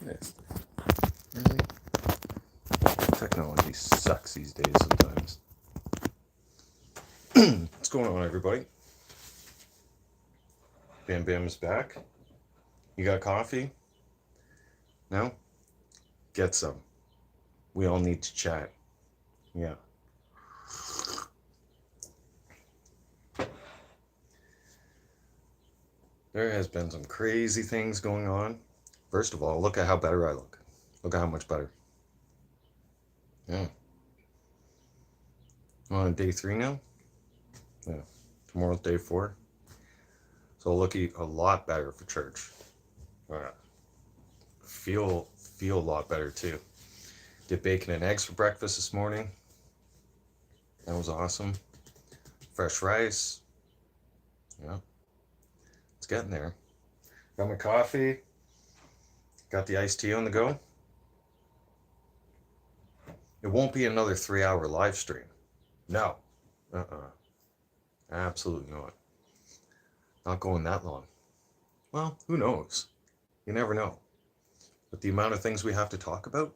Yeah. Really? Technology sucks these days sometimes. What's going on, everybody? Bam Bam's back. You got coffee? No? Get some. We all need to chat. Yeah. There has been some crazy things going on. First of all, look at how better I look. Look at how much better. Yeah. I'm on day 3 now? Yeah. Tomorrow's day 4. So I'll look a lot better for church. Feel a lot better too. Did bacon and eggs for breakfast this morning. That was awesome. Fresh rice. Yeah. It's getting there. Got my coffee. Got the iced tea on the go. It won't be another 3-hour live stream. No. Absolutely not. Not going that long. Well, who knows? You never know. With the amount of things we have to talk about.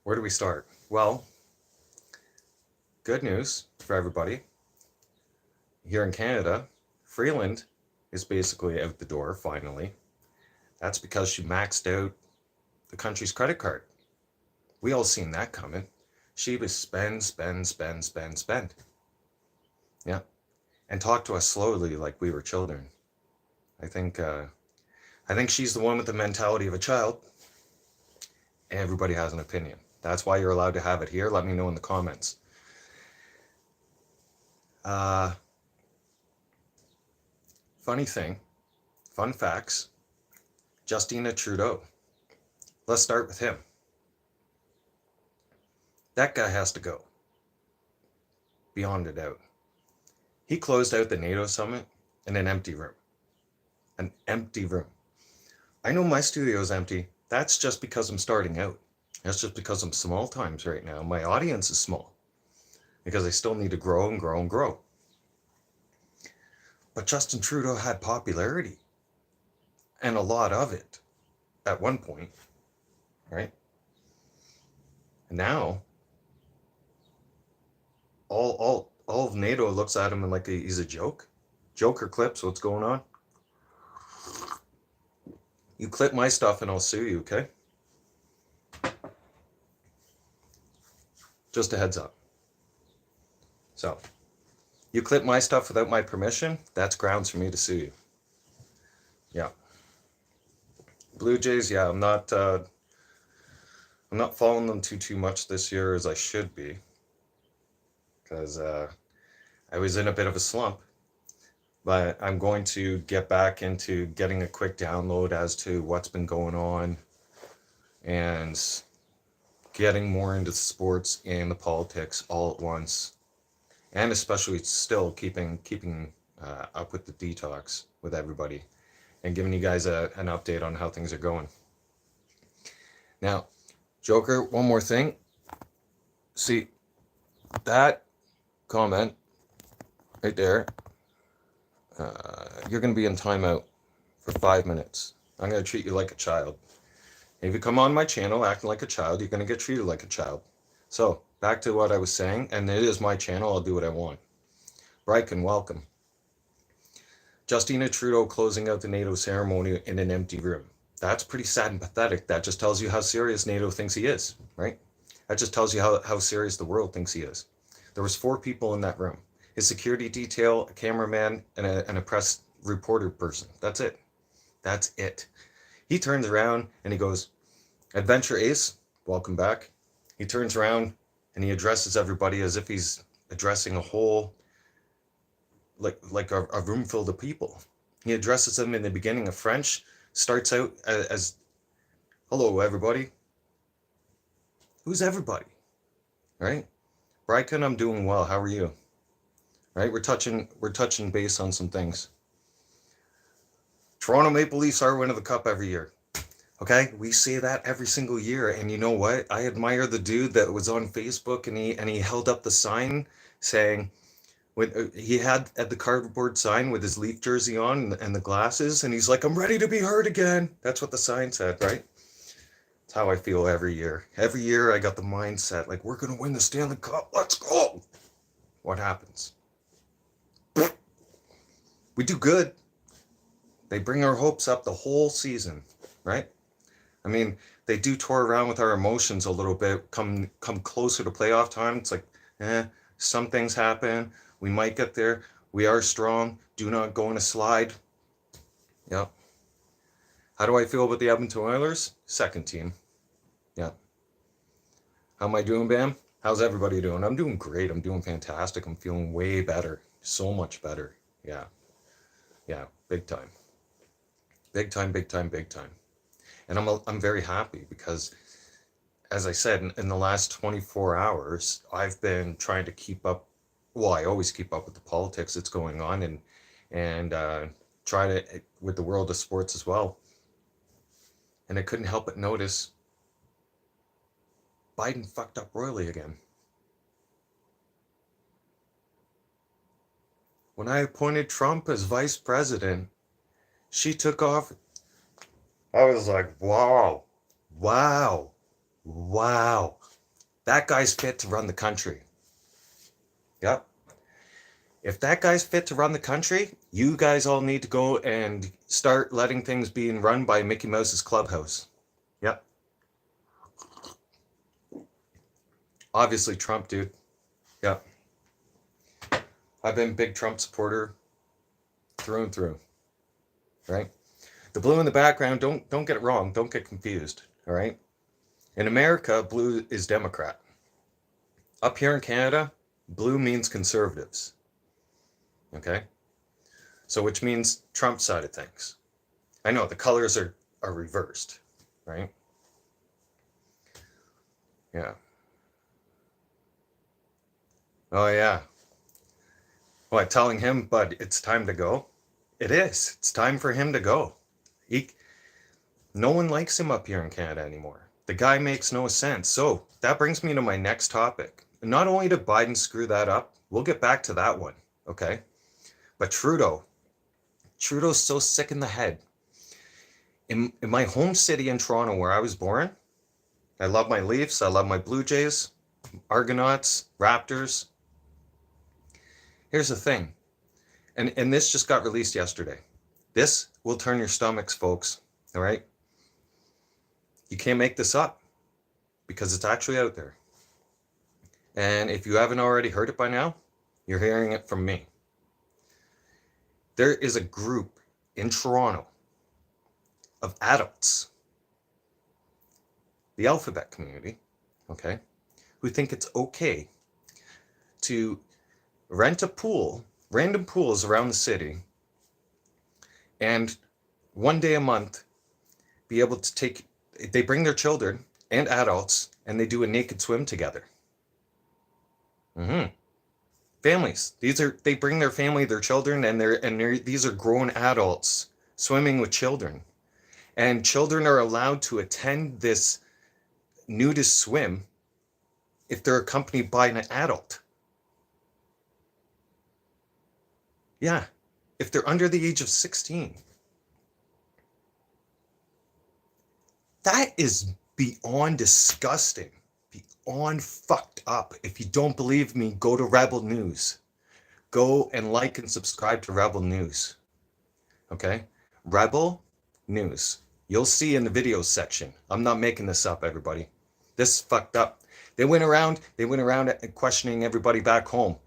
Where do we start? Well, good news for everybody. Here in Canada, Freeland is basically out the door finally. That's because she maxed out the country's credit card. We all seen that coming. She was spend. Yeah. And talk to us slowly like we were children. I think she's the one with the mentality of a child. Everybody has an opinion. That's why you're allowed to have it here. Let me know in the comments. Funny thing, fun facts, Justin Trudeau. Let's start with him. That guy has to go. Beyond a doubt. He closed out the NATO summit in an empty room. An empty room. I know my studio's empty. That's just because I'm starting out. That's just because I'm small times right now. My audience is small. Because I still need to grow and grow and grow. But Justin Trudeau had popularity. And a lot of it. At one point. Right? And now, all of NATO looks at him and like he's a joke. Joker clips, what's going on? You clip my stuff and I'll sue you, okay? Just a heads up. So, you clip my stuff without my permission, that's grounds for me to sue you. Yeah. Blue Jays, yeah, I'm not following them too much this year as I should be. Because I was in a bit of a slump. But I'm going to get back into getting a quick download as to what's been going on and getting more into the sports and the politics all at once, and especially still keeping up with the detox with everybody and giving you guys an update on how things are going. Now, Joker, one more thing. See, that comment right there, you're going to be in timeout for 5 minutes. I'm going to treat you like a child. If you come on my channel acting like a child, you're going to get treated like a child. So, back to what I was saying, and it is my channel, I'll do what I want. Bryken, welcome. Justina Trudeau closing out the NATO ceremony in an empty room. That's pretty sad and pathetic. That just tells you how serious NATO thinks he is, right? That just tells you how serious the world thinks he is. There was 4 people in that room. His security detail, a cameraman, and a press reporter person. That's it. That's it. He turns around and he goes, Adventure Ace, welcome back. He turns around and he addresses everybody as if he's addressing a whole, like a room filled of people. He addresses them in the beginning of French, starts out as hello, everybody. Who's everybody? Right? Bryken, I'm doing well. How are you? Right? We're touching base on some things. Toronto Maple Leafs are winning the cup every year. Okay, we say that every single year, and you know what? I admire the dude that was on Facebook and he held up the sign saying, when he had at the cardboard sign with his Leaf jersey on and the glasses, and he's like, "I'm ready to be heard again." That's what the sign said, right? That's how I feel every year. Every year I got the mindset like, we're gonna win the Stanley Cup. Let's go. What happens? We do good. They bring our hopes up the whole season, right? I mean, they do tour around with our emotions a little bit. Come closer to playoff time, it's like, some things happen. We might get there. We are strong. Do not go in a slide. Yep. How do I feel about the Edmonton Oilers? Second team. Yeah. How am I doing, Bam? How's everybody doing? I'm doing great. I'm doing fantastic. I'm feeling way better. So much better. Yeah. Yeah. Big time. Big time, big time, big time. And I'm very happy because, as I said, in the last 24 hours, I've been trying to keep up. Well, I always keep up with the politics that's going on, and try to with the world of sports as well. And I couldn't help but notice Biden fucked up royally again. When I appointed Trump as vice president, she took off. I was like, wow, wow, wow. That guy's fit to run the country. Yep. If that guy's fit to run the country, you guys all need to go and start letting things being run by Mickey Mouse's clubhouse. Yep. Obviously Trump, dude. Yep. I've been a big Trump supporter through and through. Right? The blue in the background, don't get it wrong. Don't get confused. All right? In America, blue is Democrat. Up here in Canada, blue means conservatives. Okay? So which means Trump side of things. I know the colors are reversed, right? Yeah. Oh yeah. What, telling him, bud, it's time to go? It is. It's time for him to go. No one likes him up here in Canada anymore. The guy makes no sense. So that brings me to my next topic. Not only did Biden screw that up, we'll get back to that one, okay? But Trudeau's so sick in the head. In my home city in Toronto, where I was born, I love my Leafs, I love my Blue Jays, Argonauts, Raptors. Here's the thing, and this just got released yesterday. This will turn your stomachs, folks, all right? You can't make this up because it's actually out there. And if you haven't already heard it by now, you're hearing it from me. There is a group in Toronto of adults, the alphabet community, okay, who think it's okay to rent a pool, random pools around the city, and one day a month be able to they bring their children and adults and they do a naked swim together. Families. They bring their family, their children, and these are grown adults swimming with children. And children are allowed to attend this nudist swim if they're accompanied by an adult. Yeah, if they're under the age of 16. That is beyond disgusting, beyond fucked up. If you don't believe me, go to Rebel News. Go and like and subscribe to Rebel News. Okay? Rebel News. You'll see in the video section. I'm not making this up, everybody. This is fucked up. They went around questioning everybody back home.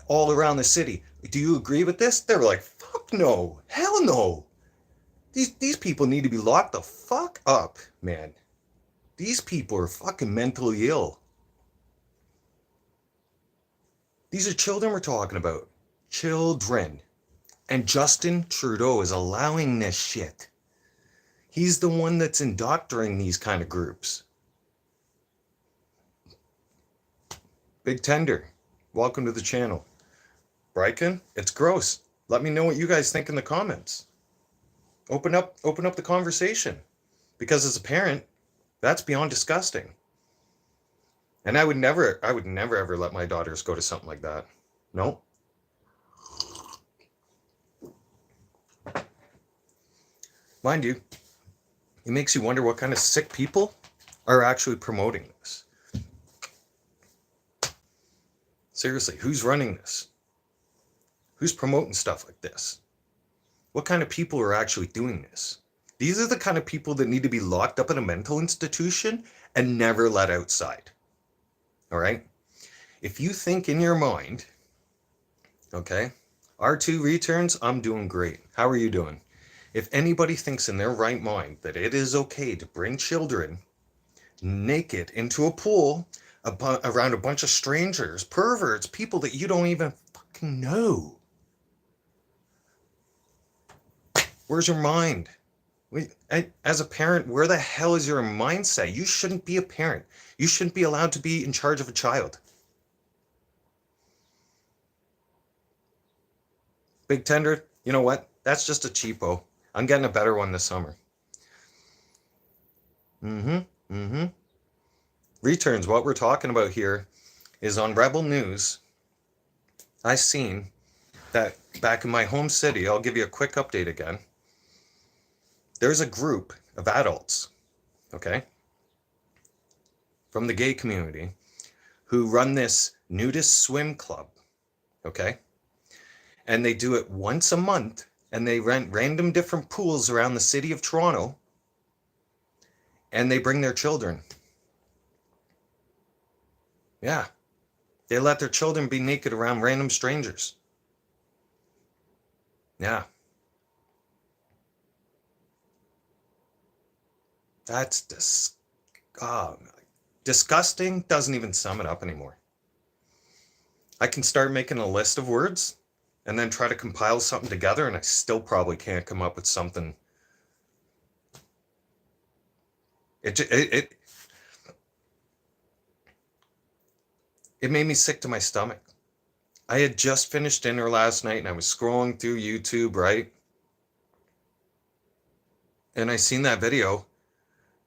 All around the city. Do you agree with this? They were like, fuck no. Hell no. These people need to be locked the fuck up, man. These people are fucking mentally ill. These are children we're talking about. Children. And Justin Trudeau is allowing this shit. He's the one that's indoctrinating these kind of groups. Big Tender, welcome to the channel. Bryken, it's gross. Let me know what you guys think in the comments. Open up the conversation. Because as a parent, that's beyond disgusting. And I would never ever let my daughters go to something like that. No. Mind you, it makes you wonder what kind of sick people are actually promoting this. Seriously, who's running this? Who's promoting stuff like this? What kind of people are actually doing this? These are the kind of people that need to be locked up in a mental institution and never let outside. All right? If you think in your mind, okay, R2 returns, I'm doing great. How are you doing? If anybody thinks in their right mind that it is okay to bring children naked into a pool around a bunch of strangers, perverts, people that you don't even fucking know, where's your mind? As a parent, where the hell is your mindset? You shouldn't be a parent. You shouldn't be allowed to be in charge of a child. Big Tender, you know what? That's just a cheapo. I'm getting a better one this summer. Returns, what we're talking about here is on Rebel News. I seen that back in my home city, I'll give you a quick update again. There's a group of adults, okay, from the gay community who run this nudist swim club, okay? And they do it once a month, and they rent random different pools around the city of Toronto, and they bring their children. Yeah. They let their children be naked around random strangers. Yeah. That's disgusting doesn't even sum it up anymore. I can start making a list of words and then try to compile something together, and I still probably can't come up with something. It made me sick to my stomach. I had just finished dinner last night and I was scrolling through YouTube, right? And I seen that video.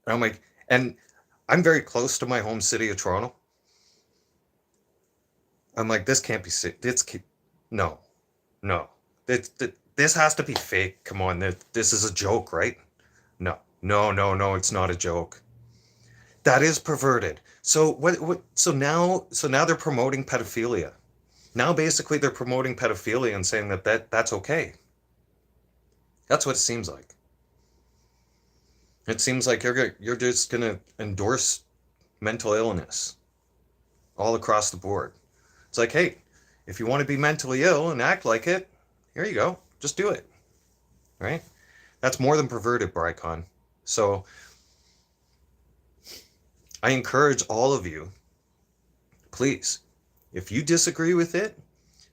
And I'm like, and I'm very close to my home city of Toronto. I'm like, this can't be sick. No. This has to be fake. Come on, this is a joke, right? No, it's not a joke. That is perverted. So what? So now they're promoting pedophilia. Now basically they're promoting pedophilia and saying that's okay. That's what it seems like. It seems like you're just gonna endorse mental illness all across the board. It's like, hey, if you want to be mentally ill and act like it, here you go. Just do it. Right? That's more than perverted, Brycon. So I encourage all of you, please, if you disagree with it,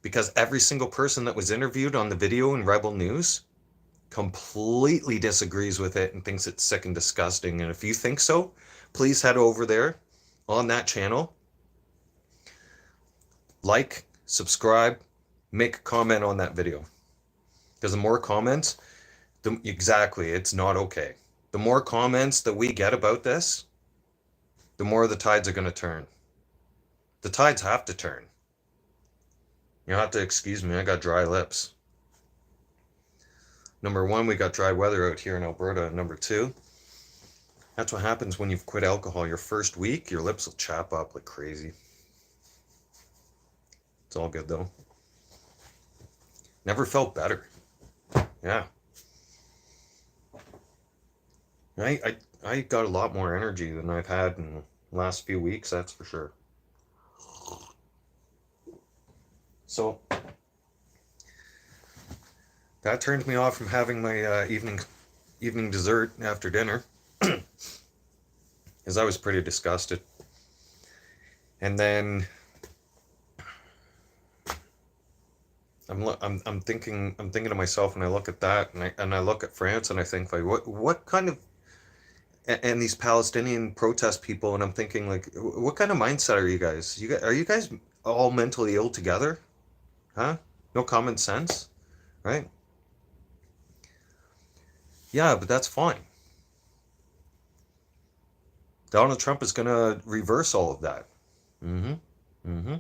because every single person that was interviewed on the video in Rebel News completely disagrees with it and thinks it's sick and disgusting. And if you think so, please head over there on that channel, like, subscribe, make a comment on that video. Because the more comments, exactly, it's not okay. The more comments that we get about this, the more the tides are going to turn. The tides have to turn. You'll have to excuse me, I got dry lips. Number one, we got dry weather out here in Alberta. Number two, that's what happens when you've quit alcohol. Your first week, your lips will chap up like crazy. It's all good though. Never felt better. Yeah. I got a lot more energy than I've had in the last few weeks, that's for sure. So that turned me off from having my evening dessert after dinner, because I was pretty disgusted. And then I'm thinking to myself, and I look at that, and I look at France, and I think, like, what kind of, and these Palestinian protest people, and I'm thinking, like, what kind of mindset are you guys? Are you guys all mentally ill together? Huh? No common sense, right? Yeah, but that's fine. Donald Trump is going to reverse all of that. Mm-hmm. Mm-hmm.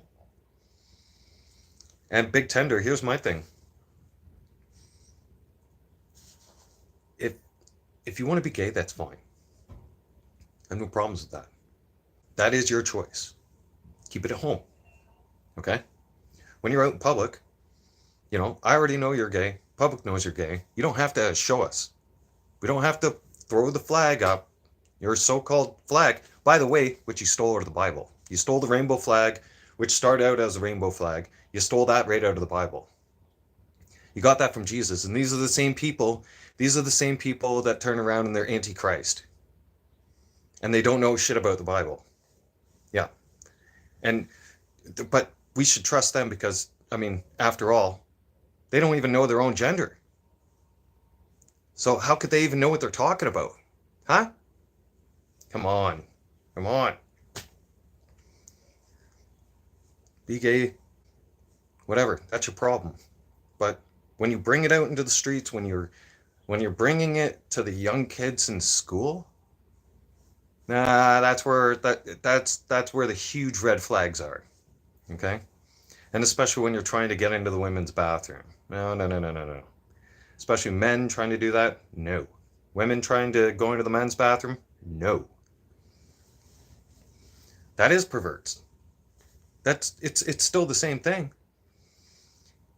And Big Tender, here's my thing. If if you want to be gay, that's fine. I have no problems with that. That is your choice. Keep it at home. Okay? When you're out in public, I already know you're gay. Public knows you're gay. You don't have to show us. We don't have to throw the flag up, your so-called flag. By the way, which you stole out of the Bible. You stole the rainbow flag, which started out as a rainbow flag. You stole that right out of the Bible. You got that from Jesus. And these are the same people. These are the same people that turn around and they're anti-Christ. And they don't know shit about the Bible. Yeah. And but we should trust them because, I mean, after all, they don't even know their own gender. So how could they even know what they're talking about? Huh? Come on. Come on. Be gay. Whatever. That's your problem. But when you bring it out into the streets, when you're bringing it to the young kids in school, nah, that's where the huge red flags are. Okay? And especially when you're trying to get into the women's bathroom. No, no, no, no, no, no. Especially men trying to do that? No. Women trying to go into the men's bathroom? No. That is perverts. It's still the same thing.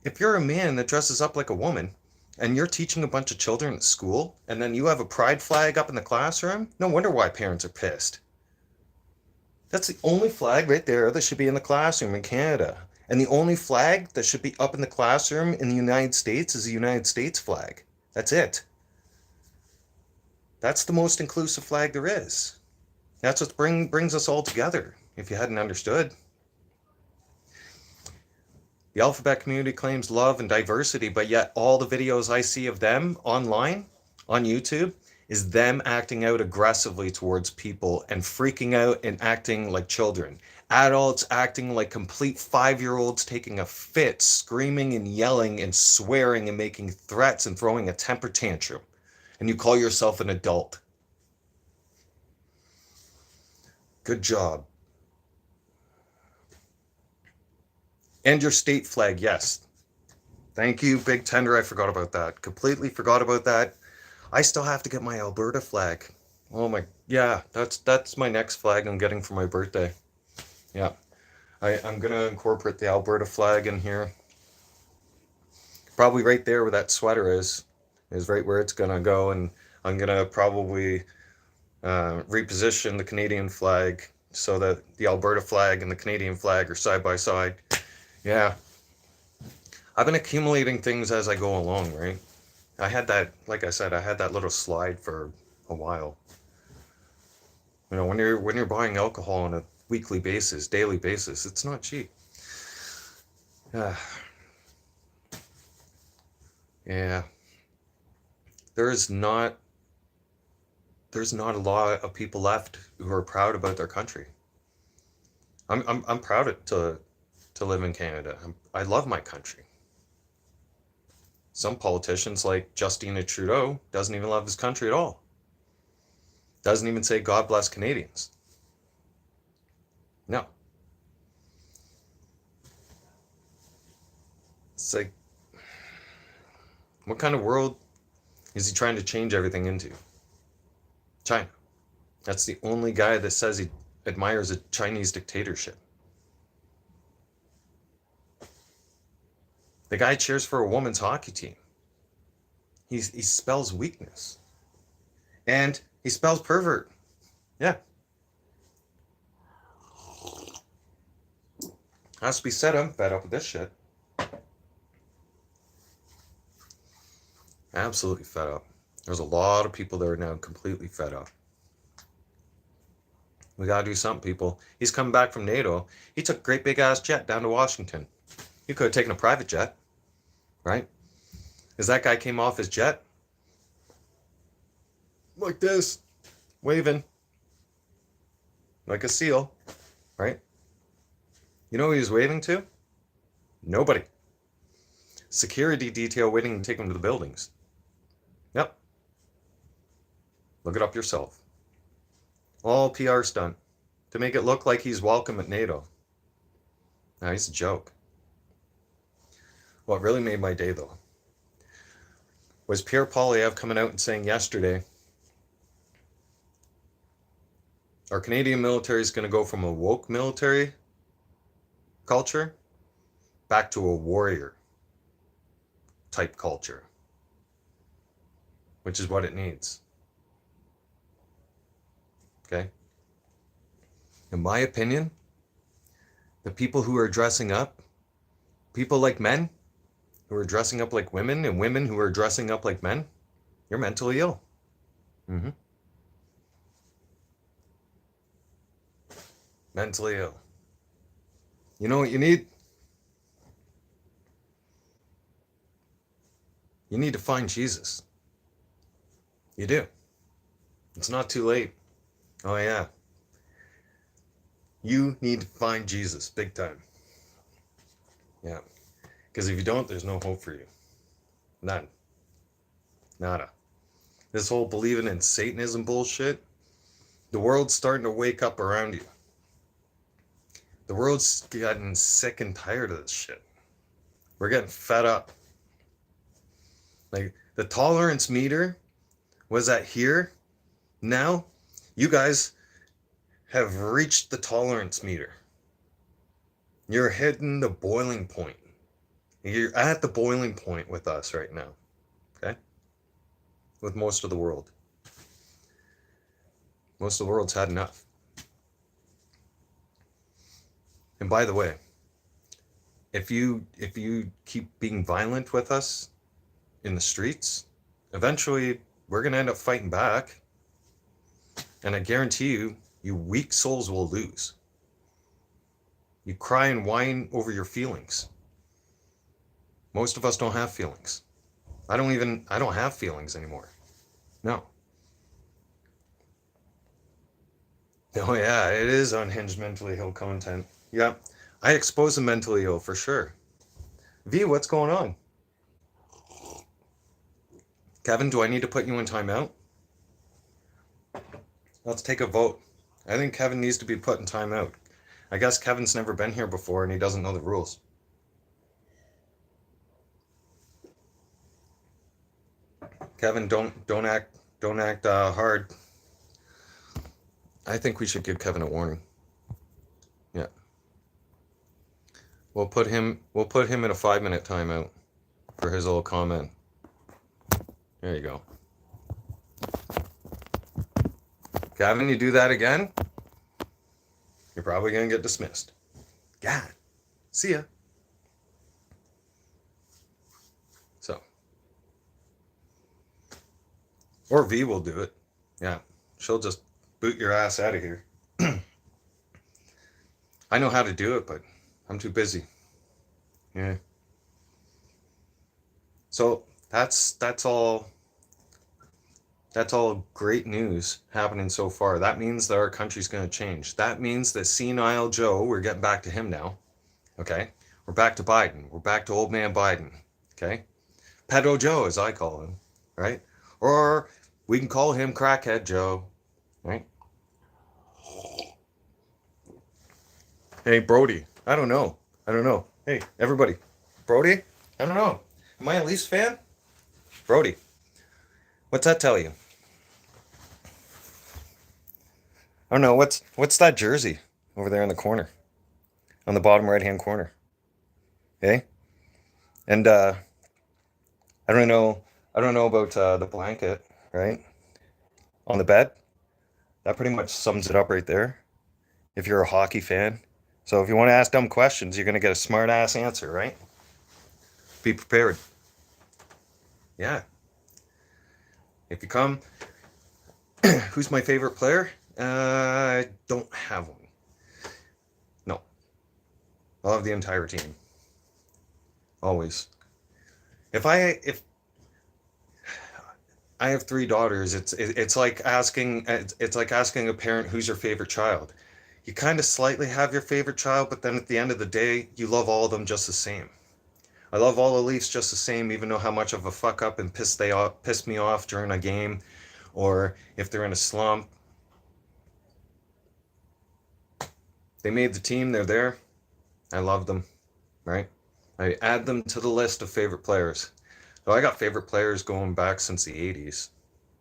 If you're a man that dresses up like a woman and you're teaching a bunch of children at school and then you have a pride flag up in the classroom, no wonder why parents are pissed. That's the only flag right there that should be in the classroom in Canada. And the only flag that should be up in the classroom in the United States is the United States flag. That's it. That's the most inclusive flag there is. That's what brings us all together, if you hadn't understood. The alphabet community claims love and diversity, but yet all the videos I see of them online, on YouTube, is them acting out aggressively towards people and freaking out and acting like children. Adults acting like complete 5-year-olds taking a fit, screaming and yelling and swearing and making threats and throwing a temper tantrum. And you call yourself an adult. Good job. And your state flag, yes. Thank you, Big Tender. I forgot about that. Completely forgot about that. I still have to get my Alberta flag. Oh my, yeah, that's my next flag I'm getting for my birthday. Yeah, I'm gonna incorporate the Alberta flag in here. Probably right there where that sweater is right where it's gonna go, and I'm gonna probably reposition the Canadian flag so that the Alberta flag and the Canadian flag are side by side. Yeah. I've been accumulating things as I go along, right? I had that, like I said, I had that little slide for a while. When you're buying alcohol on a weekly basis, daily basis, it's not cheap. Yeah. There's not a lot of people left who are proud about their country. I'm proud to live in Canada. I love my country. Some politicians like Justin Trudeau doesn't even love his country at all. Doesn't even say God bless Canadians. No. It's like, what kind of world is he trying to change everything into? China. That's the only guy that says he admires a Chinese dictatorship. The guy cheers for a women's hockey team. He spells weakness. And he spells pervert. Yeah. Has to be said, I'm fed up with this shit. Absolutely fed up. There's a lot of people that are now completely fed up. We gotta do something, people. He's coming back from NATO. He took a great big ass jet down to Washington. He could have taken a private jet, right? As that guy came off his jet, like this, waving, like a seal, right? You know who he was waving to? Nobody. Security detail waiting to take him to the buildings. Yep. Look it up yourself. All PR stunt. to make it look like he's welcome at NATO. No, he's a joke. What really made my day, though, was Pierre Poilievre coming out and saying yesterday, our Canadian military is going to go from a woke military culture back to a warrior type culture, which is what it needs. Okay? In my opinion, the people who are dressing up, people like men who are dressing up like women and women who are dressing up like men, you're mentally ill. Mm-hmm. Mentally ill. You know what you need? You need to find Jesus. You do. It's not too late. Oh, yeah. You need to find Jesus big time. Yeah. Because if you don't, there's no hope for you. None. Nada. This whole believing in Satanism bullshit, the world's starting to wake up around you. The world's getting sick and tired of this shit. We're getting fed up. Like, the tolerance meter was at here. Now, you guys have reached the tolerance meter. You're hitting the boiling point. You're at the boiling point with us right now. Okay? With most of the world. Most of the world's had enough. And by the way, if you keep being violent with us in the streets, eventually we're going to end up fighting back. And I guarantee you, you weak souls will lose. You cry and whine over your feelings. Most of us don't have feelings. I don't have feelings anymore. No. Oh yeah, it is unhinged mentally ill content. Yeah, I expose the mentally ill for sure. V, what's going on? Kevin, do I need to put you in timeout? Let's take a vote. I think Kevin needs to be put in timeout. I guess Kevin's never been here before and he doesn't know the rules. Kevin, don't act hard. I think we should give Kevin a warning. Yeah. We'll put him in a 5-minute timeout for his little comment. There you go. Kevin, you do that again, you're probably going to get dismissed. God. See ya. So. Or V will do it. Yeah. She'll just boot your ass out of here. I know how to do it, but I'm too busy. Yeah. So that's all great news happening so far. That means that our country's going to change. That means that senile Joe, we're getting back to him now. Okay? We're back to Biden. We're back to old man Biden. Okay? Pedo Joe, as I call him. Right? Or we can call him Crackhead Joe. Right? Hey, Brody. I don't know. Hey, everybody. Brody? I don't know. Am I a Leafs fan? Brody. What's that tell you? I don't know. What's that jersey over there in the corner? On the bottom right-hand corner. Okay? And I don't know about the blanket, right? On the bed. That pretty much sums it up right there. If you're a hockey fan. So if you want to ask dumb questions, you're going to get a smart ass answer, right? Be prepared. Yeah. If you come, who's my favorite player? I don't have one. No. I'll have the entire team. Always. If I have 3 daughters, it's like asking a parent who's your favorite child. You kind of slightly have your favorite child, but then at the end of the day, you love all of them just the same. I love all the Leafs just the same, even though how much of a fuck up and piss me off during a game, or if they're in a slump. They made the team. They're there. I love them, right? I add them to the list of favorite players. So I got favorite players going back since the 80s,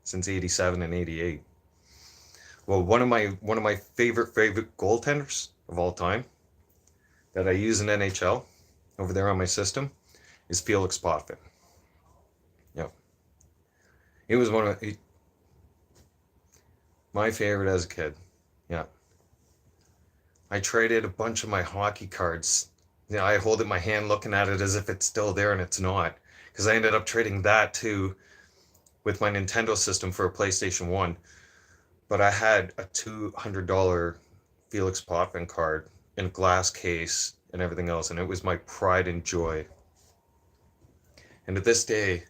since 87 and 88. Well, one of my favorite goaltenders of all time that I use in NHL over there on my system is Felix Potvin. Yeah. He was my favorite as a kid. Yeah. I traded a bunch of my hockey cards. Yeah, I hold it in my hand looking at it as if it's still there and it's not. Because I ended up trading that too with my Nintendo system for a PlayStation 1. But I had a $200 Felix Potvin card in a glass case and everything else, and it was my pride and joy. And to this day,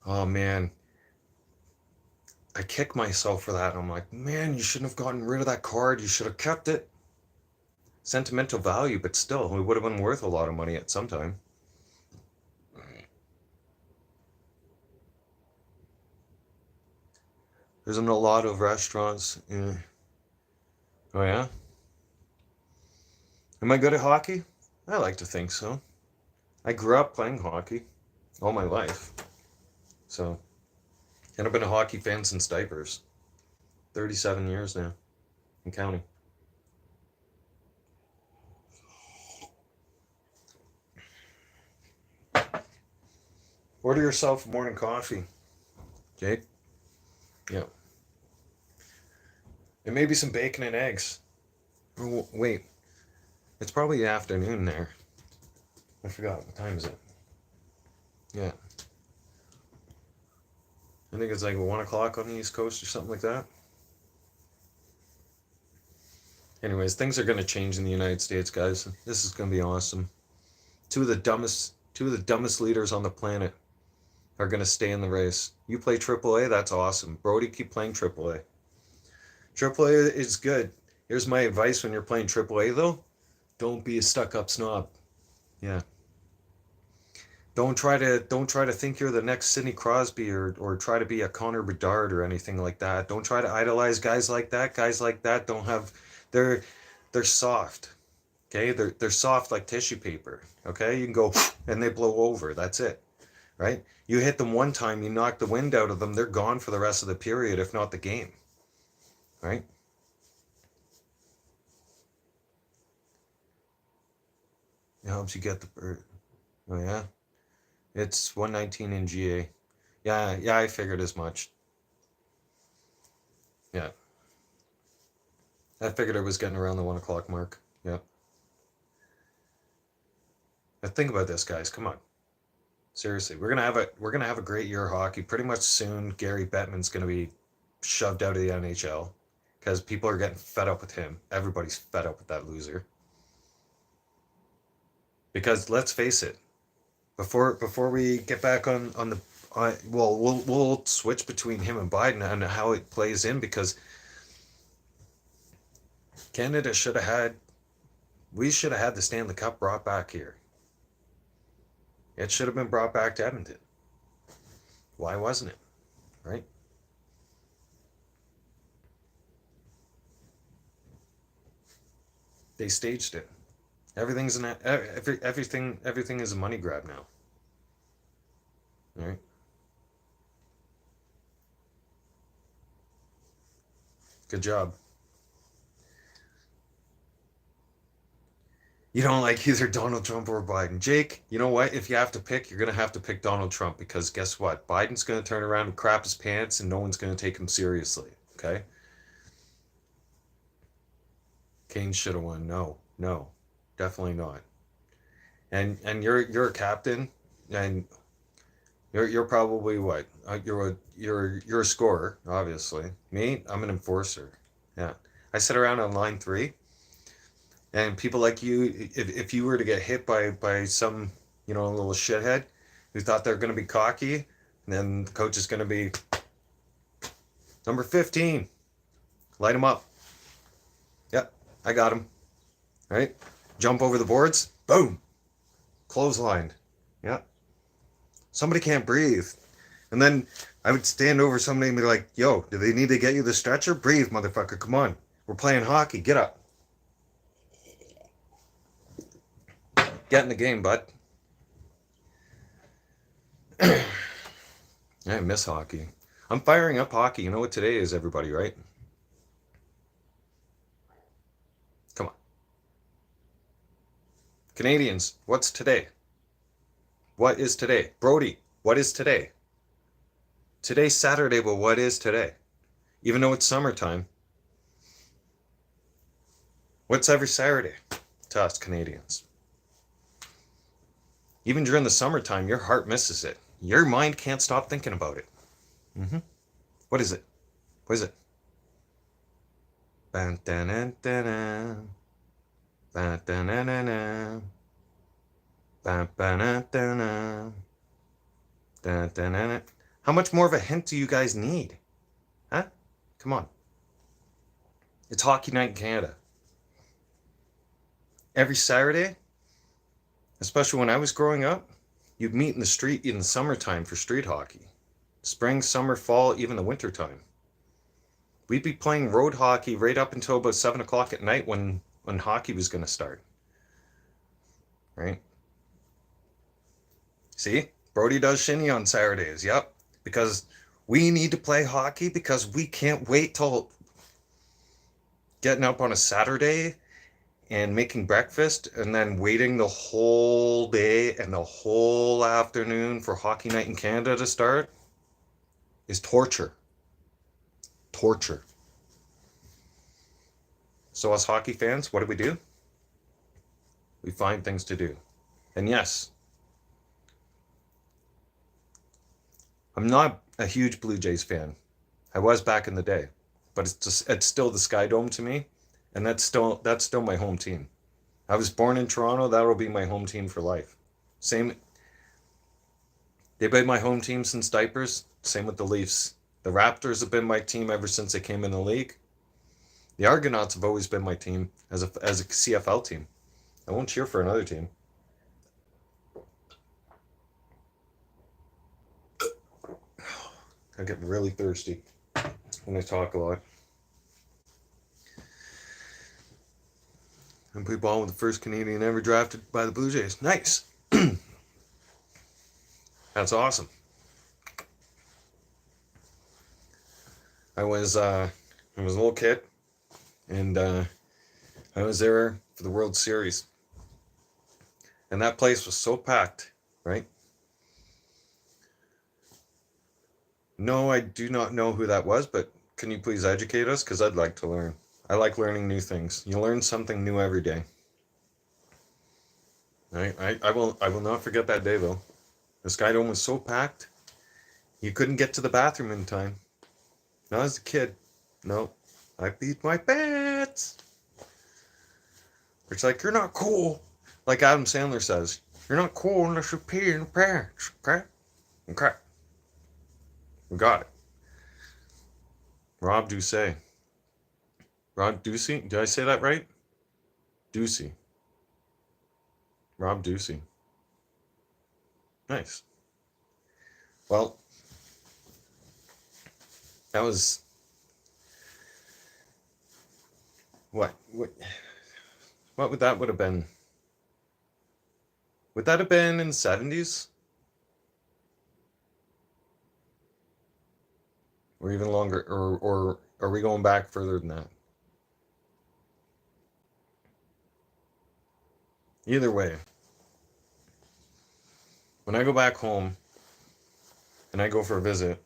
oh man, I kick myself for that. I'm like, man, you shouldn't have gotten rid of that card. You should have kept it. Sentimental value, but still, it would have been worth a lot of money at some time. There's a lot of restaurants. Oh yeah? Am I good at hockey? I like to think so. I grew up playing hockey all my life. So, and I've been a hockey fan since diapers. 37 years now and counting. Order yourself morning coffee, Jake. Yeah. And maybe some bacon and eggs. Oh, wait. It's probably afternoon there. I forgot. What time is it? Yeah. I think it's like 1 o'clock on the East Coast or something like that. Anyways, things are going to change in the United States, guys. This is going to be awesome. Two of the dumbest leaders on the planet are going to stay in the race. You play AAA, that's awesome. Brody, keep playing AAA. AAA is good. Here's my advice when you're playing AAA, though. Don't be a stuck-up snob. Yeah. Don't try to think you're the next Sidney Crosby or try to be a Connor Bedard or anything like that. Don't try to idolize guys like that. Guys like that don't have they're soft. Okay? They're soft like tissue paper. Okay? You can go and they blow over. That's it. Right? You hit them one time, you knock the wind out of them, they're gone for the rest of the period, if not the game. Right? It helps you get the bird. Oh yeah? It's 119 in GA. Yeah, I figured as much. Yeah. I figured it was getting around the 1 o'clock mark. Yeah. Now think about this, guys. Come on. Seriously, we're gonna have a great year of hockey. Pretty much soon, Gary Bettman's gonna be shoved out of the NHL because people are getting fed up with him. Everybody's fed up with that loser. Because let's face it, before we get back on the well, we'll switch between him and Biden and how it plays in because Canada we should have had the Stanley Cup brought back here. It should have been brought back to Edmonton. Why wasn't it? Right? They staged it. Everything is a money grab now. All right? Good job. You don't like either Donald Trump or Biden. Jake, you know what? If you have to pick, you're going to have to pick Donald Trump because guess what? Biden's going to turn around and crap his pants and no one's going to take him seriously. Okay? Kane should have won. No, definitely not. And you're a captain and you're probably what? You're a scorer, obviously. Me, I'm an enforcer. Yeah. I sit around on line 3. And people like you, if you were to get hit by some, little shithead who thought they're going to be cocky, and then the coach is going to be number 15, light him up. Yep, I got him. Right? Jump over the boards, boom, clotheslined. Yeah. Somebody can't breathe. And then I would stand over somebody and be like, yo, do they need to get you the stretcher? Breathe, motherfucker, come on. We're playing hockey, get up. Get in the game, bud. I miss hockey. I'm firing up hockey. You know what today is, everybody, right? Come on. Canadians, what's today? What is today? Brody, what is today? Today's Saturday, but what is today? Even though it's summertime, what's every Saturday to us Canadians? Even during the summertime, your heart misses it. Your mind can't stop thinking about it. Mm-hmm. What is it? What is it? How much more of a hint do you guys need? Huh? Come on. It's Hockey Night in Canada. Every Saturday, especially when I was growing up, you'd meet in the street in the summertime for street hockey. Spring, summer, fall, even the winter time. We'd be playing road hockey right up until about 7 o'clock at night when hockey was going to start. Right? See? Brody does shinny on Saturdays. Yep. Because we need to play hockey because we can't wait till getting up on a Saturday and making breakfast and then waiting the whole day and the whole afternoon for Hockey Night in Canada to start is torture. Torture. So us hockey fans, what do? We find things to do. And yes, I'm not a huge Blue Jays fan. I was back in the day, but it's still the Sky Dome to me, and that's still my home team. I was born in Toronto, that'll be my home team for life. Same, they've been my home team since diapers, same with the Leafs. The Raptors have been my team ever since they came in the league. The Argonauts have always been my team as a CFL team. I won't cheer for another team. I get really thirsty when I talk a lot. And play ball with the first Canadian ever drafted by the Blue Jays. Nice. That's awesome. I was a little kid, and I was there for the World Series, and that place was so packed, right? No, I do not know who that was, but can you please educate us? Because I'd like to learn. I like learning new things. You learn something new every day. I will not forget that day though. The Sky Dome was so packed, you couldn't get to the bathroom in time. Not as a kid. No, I beat my pants. It's like, you're not cool. Like Adam Sandler says, you're not cool unless you pee in the pants. Okay? Okay. We got it. Rob Ducey. Rob Ducey? Did I say that right? Ducey. Rob Ducey. Nice. Well, that was what would that would have been? Would that have been in the 70s? Or even longer, or are we going back further than that? Either way, when I go back home and I go for a visit,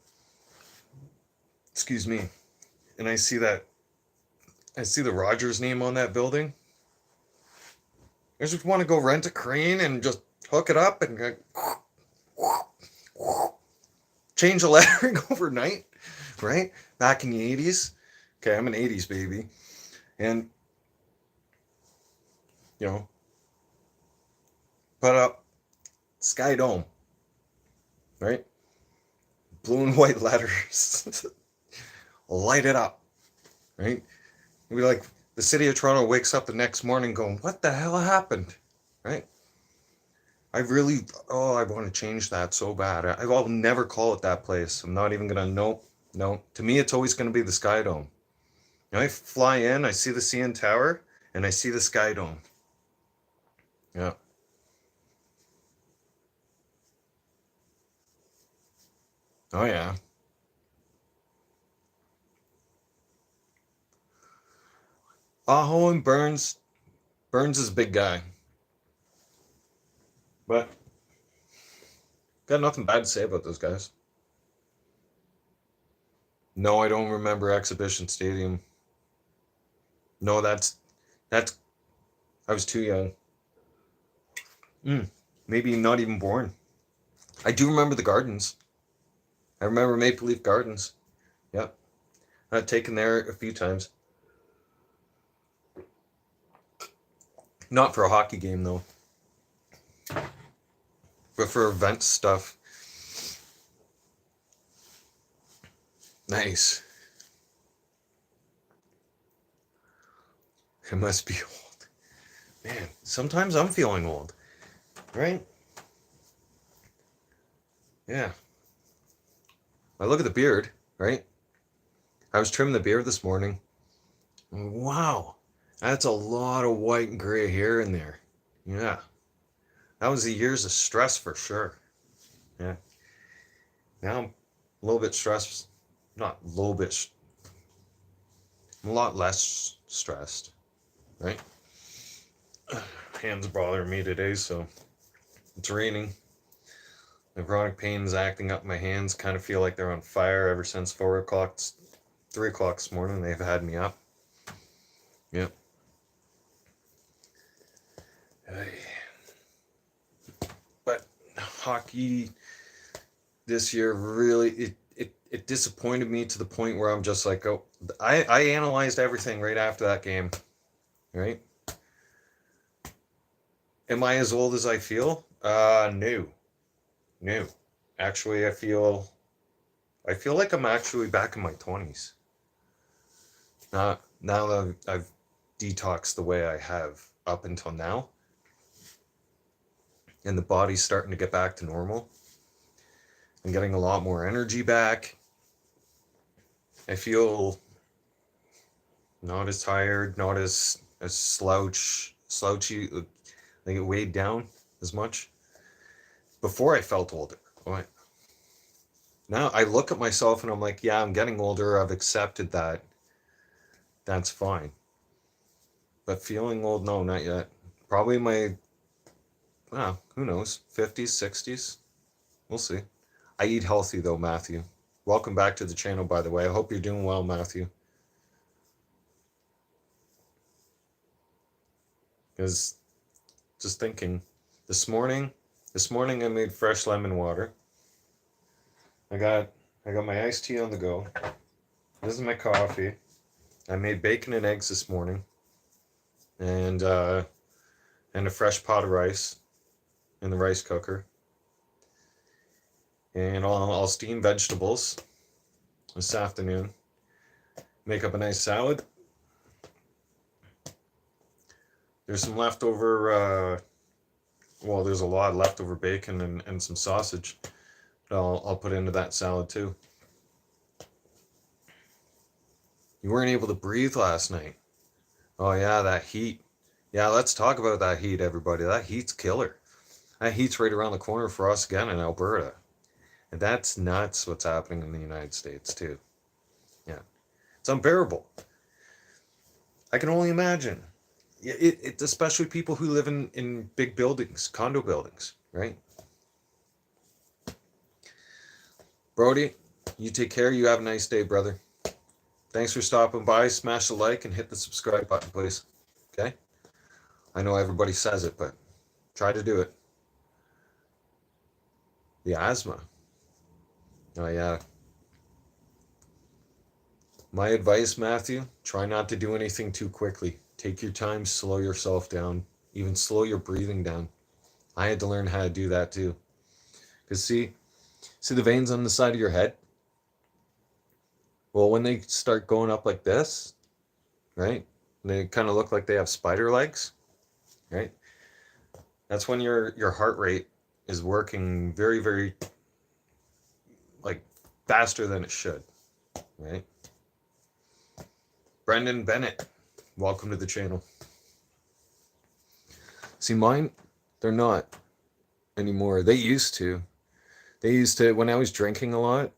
excuse me, and I see the Rogers name on that building, I just want to go rent a crane and just hook it up and change the lettering overnight, right? Back in the 80s. Okay, I'm an 80s baby. And, you know, put up Sky Dome, right? Blue and white letters. Light it up, right? You'd be like, the city of Toronto wakes up the next morning going, what the hell happened, right? I want to change that so bad. I'll never call it that place. I'm not even going to, no. To me, it's always going to be the Sky Dome. You know, I fly in, I see the CN Tower, and I see the Sky Dome. Yeah. Oh yeah. Aho and Burns. Burns is a big guy. But got nothing bad to say about those guys. No, I don't remember Exhibition Stadium. No, that's I was too young. Maybe not even born. I do remember the gardens. I remember Maple Leaf Gardens. Yep. I've taken there a few times. Not for a hockey game though, but for event stuff. Nice. It must be old. Man, sometimes I'm feeling old. Right? Yeah. I look at the beard, right? I was trimming the beard this morning. Wow. That's a lot of white and gray hair in there. Yeah. That was the years of stress for sure. Yeah. Now I'm a little bit stressed. Not a little bit. I'm a lot less stressed, right? Hands bothering me today, so it's raining. The chronic pain's acting up my hands. Kind of feel like they're on fire ever since 4 o'clock, 3 o'clock this morning. They've had me up. Yep. But hockey this year really it disappointed me to the point where I'm just like, oh, I analyzed everything right after that game, right? Am I as old as I feel? No. Actually, I feel like I'm actually back in my 20s. Now that I've detoxed the way I have up until now, and the body's starting to get back to normal. I'm getting a lot more energy back. I feel not as tired, not as slouchy, like it weighed down as much. Before I felt older. Right. Now I look at myself and I'm like, yeah, I'm getting older. I've accepted that. That's fine. But feeling old, no, not yet. Probably my, well, who knows, 50s, 60s. We'll see. I eat healthy though, Matthew. Welcome back to the channel, by the way. I hope you're doing well, Matthew. Because just thinking, this morning I made fresh lemon water. I got my iced tea on the go. This is my coffee. I made bacon and eggs this morning, and a fresh pot of rice in the rice cooker. And I'll steam vegetables this afternoon. Make up a nice salad. There's some leftover. Well, there's a lot of leftover bacon and some sausage. I'll put into that salad too. You weren't able to breathe last night. Oh yeah, that heat. Yeah, let's talk about that heat, everybody. That heat's killer. That heat's right around the corner for us again in Alberta. And that's nuts what's happening in the United States too. Yeah. It's unbearable. I can only imagine. It's especially people who live in big buildings, condo buildings, right? Brody, you take care. You have a nice day, brother. Thanks for stopping by. Smash the like and hit the subscribe button, please. Okay? I know everybody says it, but try to do it. The asthma. Oh, yeah. My advice, Matthew, try not to do anything too quickly. Take your time, slow yourself down, even slow your breathing down. I had to learn how to do that too. Because see the veins on the side of your head? Well, when they start going up like this, right? They kind of look like they have spider legs, right? That's when your heart rate is working very, very, like, faster than it should, right? Brendan Bennett, welcome to the channel. See, mine, they're not anymore. They used to. When I was drinking a lot,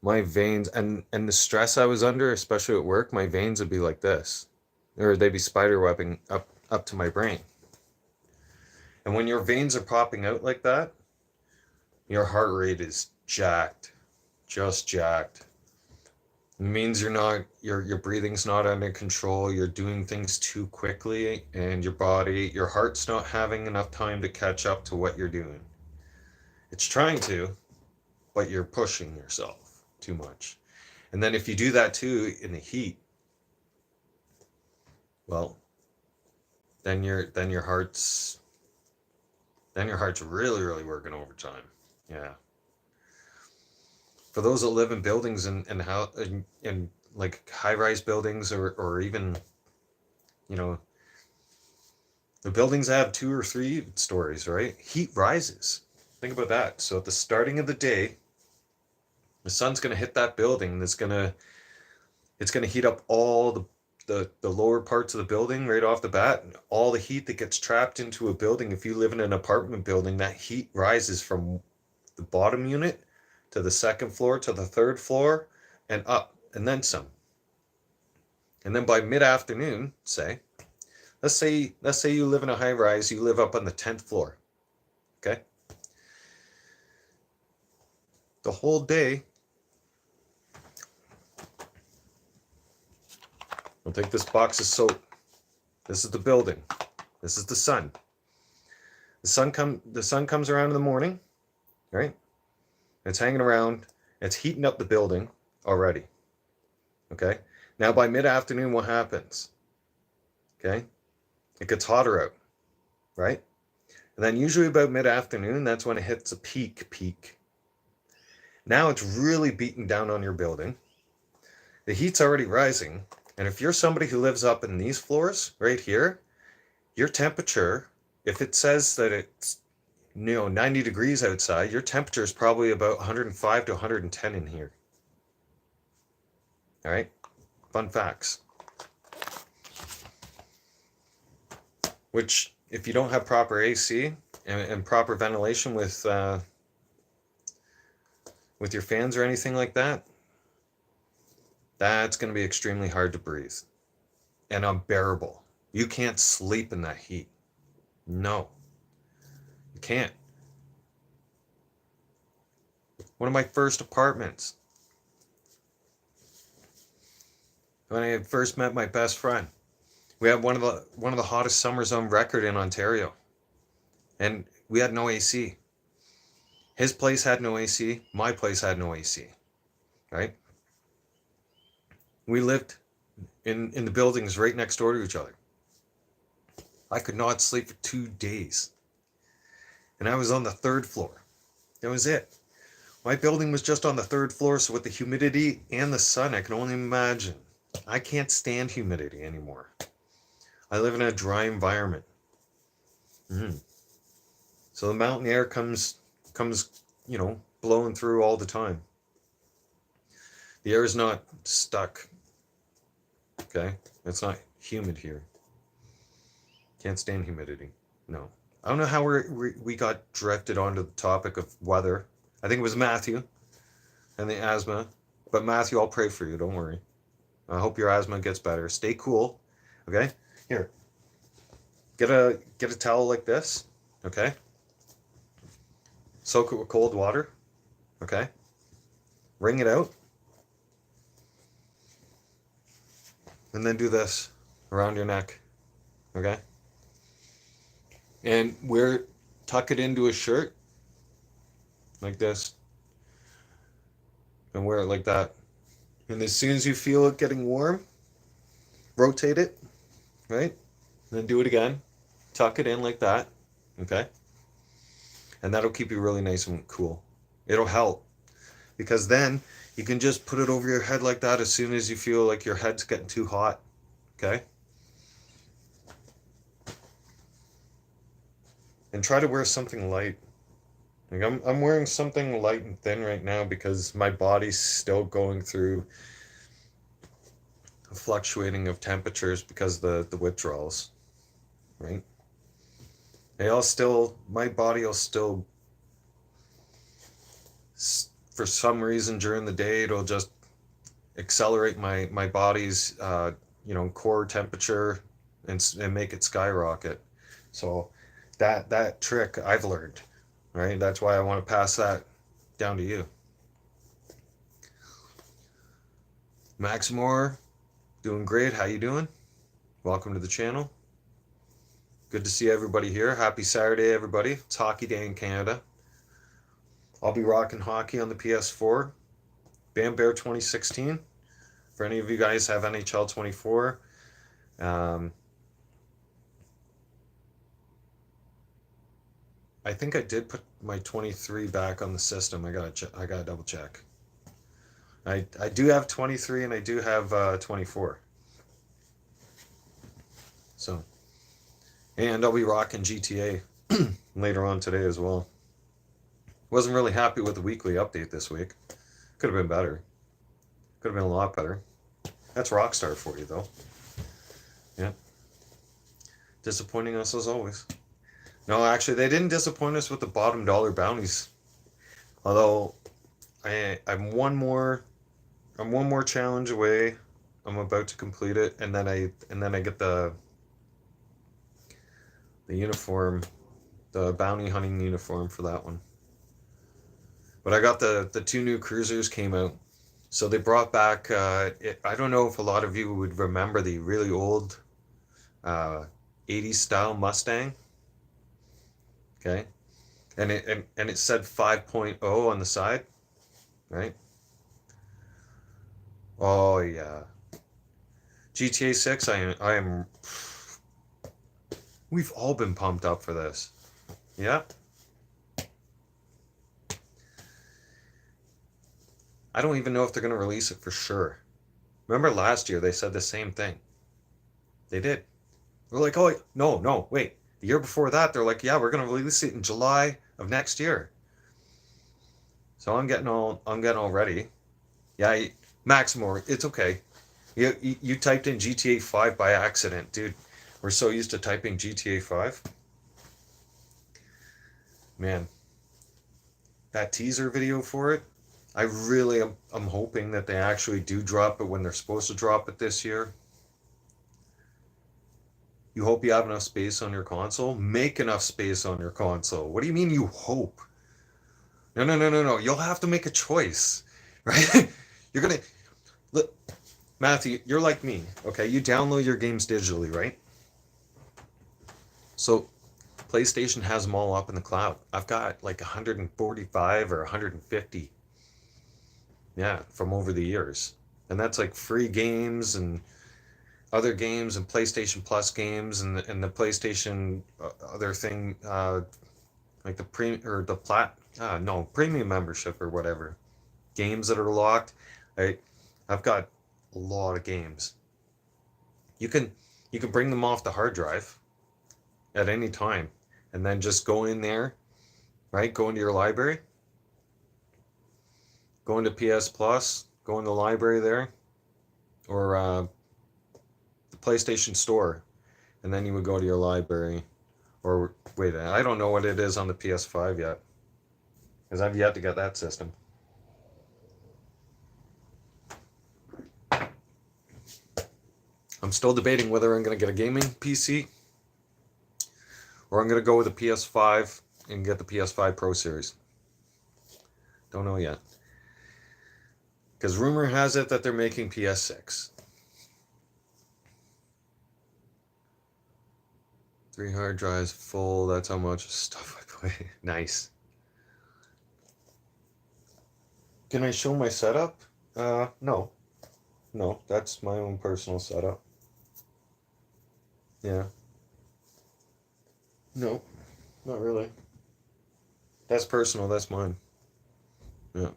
my veins and the stress I was under, especially at work, my veins would be like this, or they'd be spider webbing up to my brain. And when your veins are popping out like that, your heart rate is jacked, just jacked. It means your breathing's not under control. You're doing things too quickly, and your heart's not having enough time to catch up to what you're doing. It's trying to, but you're pushing yourself too much. And then if you do that too in the heat, well, then your heart's really, really working overtime. Yeah. For those that live in buildings and how in like high-rise buildings or even, you know, the buildings have 2 or 3 stories, right? Heat rises. Think about that. So at the starting of the day, the sun's going to hit that building, and it's going to heat up all the lower parts of the building right off the bat. And all the heat that gets trapped into a building, if you live in an apartment building, that heat rises from the bottom unit to the second floor to the third floor and up, and then some. And then by mid-afternoon, let's say you live in a high rise, you live up on the 10th floor. Okay? The whole day, I'll take this box of soap. This is the building. This is the sun. The sun comes around in the morning, right? It's hanging around. It's heating up the building already. Okay? Now by mid-afternoon, what happens? Okay? It gets hotter out, right? And then usually about mid-afternoon, that's when it hits a peak. Now it's really beating down on your building. The heat's already rising. And if you're somebody who lives up in these floors right here, your temperature, if it says that it's 90 degrees outside, your temperature is probably about 105 to 110 in here. All right? Fun facts. Which, if you don't have proper AC and proper ventilation with your fans or anything like that, that's going to be extremely hard to breathe and unbearable. You can't sleep in that heat. No, you can't. One of my first apartments, when I had first met my best friend, we had one of the hottest summers on record in Ontario, and we had no AC. His place had no AC. My place had no AC. Right? We lived in the buildings right next door to each other. I could not sleep for 2 days. And I was on the 3rd floor. That was it. My building was just on the 3rd floor, so with the humidity and the sun, I can only imagine. I can't stand humidity anymore. I live in a dry environment. So the mountain air comes, blowing through all the time. The air is not stuck. Okay? It's not humid here. Can't stand humidity. No. I don't know how we got drifted onto the topic of weather. I think it was Matthew and the asthma. But Matthew, I'll pray for you. Don't worry. I hope your asthma gets better. Stay cool. Okay? Here. Get a towel like this. Okay? Soak it with cold water. Okay? Wring it out. And then do this around your neck. Okay? And tuck it into a shirt like this. And wear it like that. And as soon as you feel it getting warm, rotate it, right? And then do it again. Tuck it in like that. Okay? And that'll keep you really nice and cool. It'll help. Because then you can just put it over your head like that as soon as you feel like your head's getting too hot. Okay? And try to wear something light. Like I'm wearing something light and thin right now because my body's still going through a fluctuating of temperatures because of the withdrawals. Right? My body will still for some reason during the day, it'll just accelerate my body's core temperature and make it skyrocket. So that trick I've learned, right? That's why I want to pass that down to you. Max Moore, doing great. How you doing? Welcome to the channel. Good to see everybody here. Happy Saturday, everybody. It's Hockey Day in Canada. I'll be rocking hockey on the PS4. Bam Bear 2016. For any of you guys have NHL 24, I think I did put my 23 back on the system. I gotta double check. I do have 23 and I do have 24. So, and I'll be rocking GTA later on today as well. Wasn't really happy with the weekly update this week. Could have been better. Could have been a lot better. That's Rockstar for you, though. Yeah. Disappointing us as always. No, actually, they didn't disappoint us with the bottom dollar bounties. Although, I'm one more challenge away. I'm about to complete it, and then I get the uniform, the bounty hunting uniform for that one. But I got the two new cruisers came out. So they brought back, I don't know if a lot of you would remember the really old 80s style Mustang. Okay. And it said 5.0 on the side, right? Oh yeah. GTA 6, I am we've all been pumped up for this. Yeah. I don't even know if they're going to release it for sure. Remember last year they said the same thing. They did. We're like, oh, no, wait. The year before that, they're like, yeah, we're going to release it in July of next year. So I'm getting all ready. Yeah, Max Moore, it's okay. You typed in GTA 5 by accident, dude. We're so used to typing GTA 5. Man, that teaser video for it, I really am hoping that they actually do drop it when they're supposed to drop it this year. You hope you have enough space on your console? Make enough space on your console. What do you mean you hope? No. You'll have to make a choice, right? You're going to... Look, Matthew, you're like me, okay? You download your games digitally, right? So PlayStation has them all up in the cloud. I've got like 145 or 150. Yeah, from over the years. And that's like free games and other games and PlayStation Plus games and the PlayStation other thing, like the premium membership or whatever. Games that are locked. I've got a lot of games. You can bring them off the hard drive at any time and then just go in there, right? Go into your library. Go into PS Plus, go in the library there, or the PlayStation Store, and then you would go to your library. Or wait, I don't know what it is on the PS5 yet, because I've yet to get that system. I'm still debating whether I'm going to get a gaming PC, or I'm going to go with a PS5 and get the PS5 Pro Series. Don't know yet. Because rumor has it that they're making PS6. 3 hard drives full, that's how much stuff I play. Nice. Can I show my setup? No. No, that's my own personal setup. Yeah. No, not really. That's personal, that's mine. Yeah.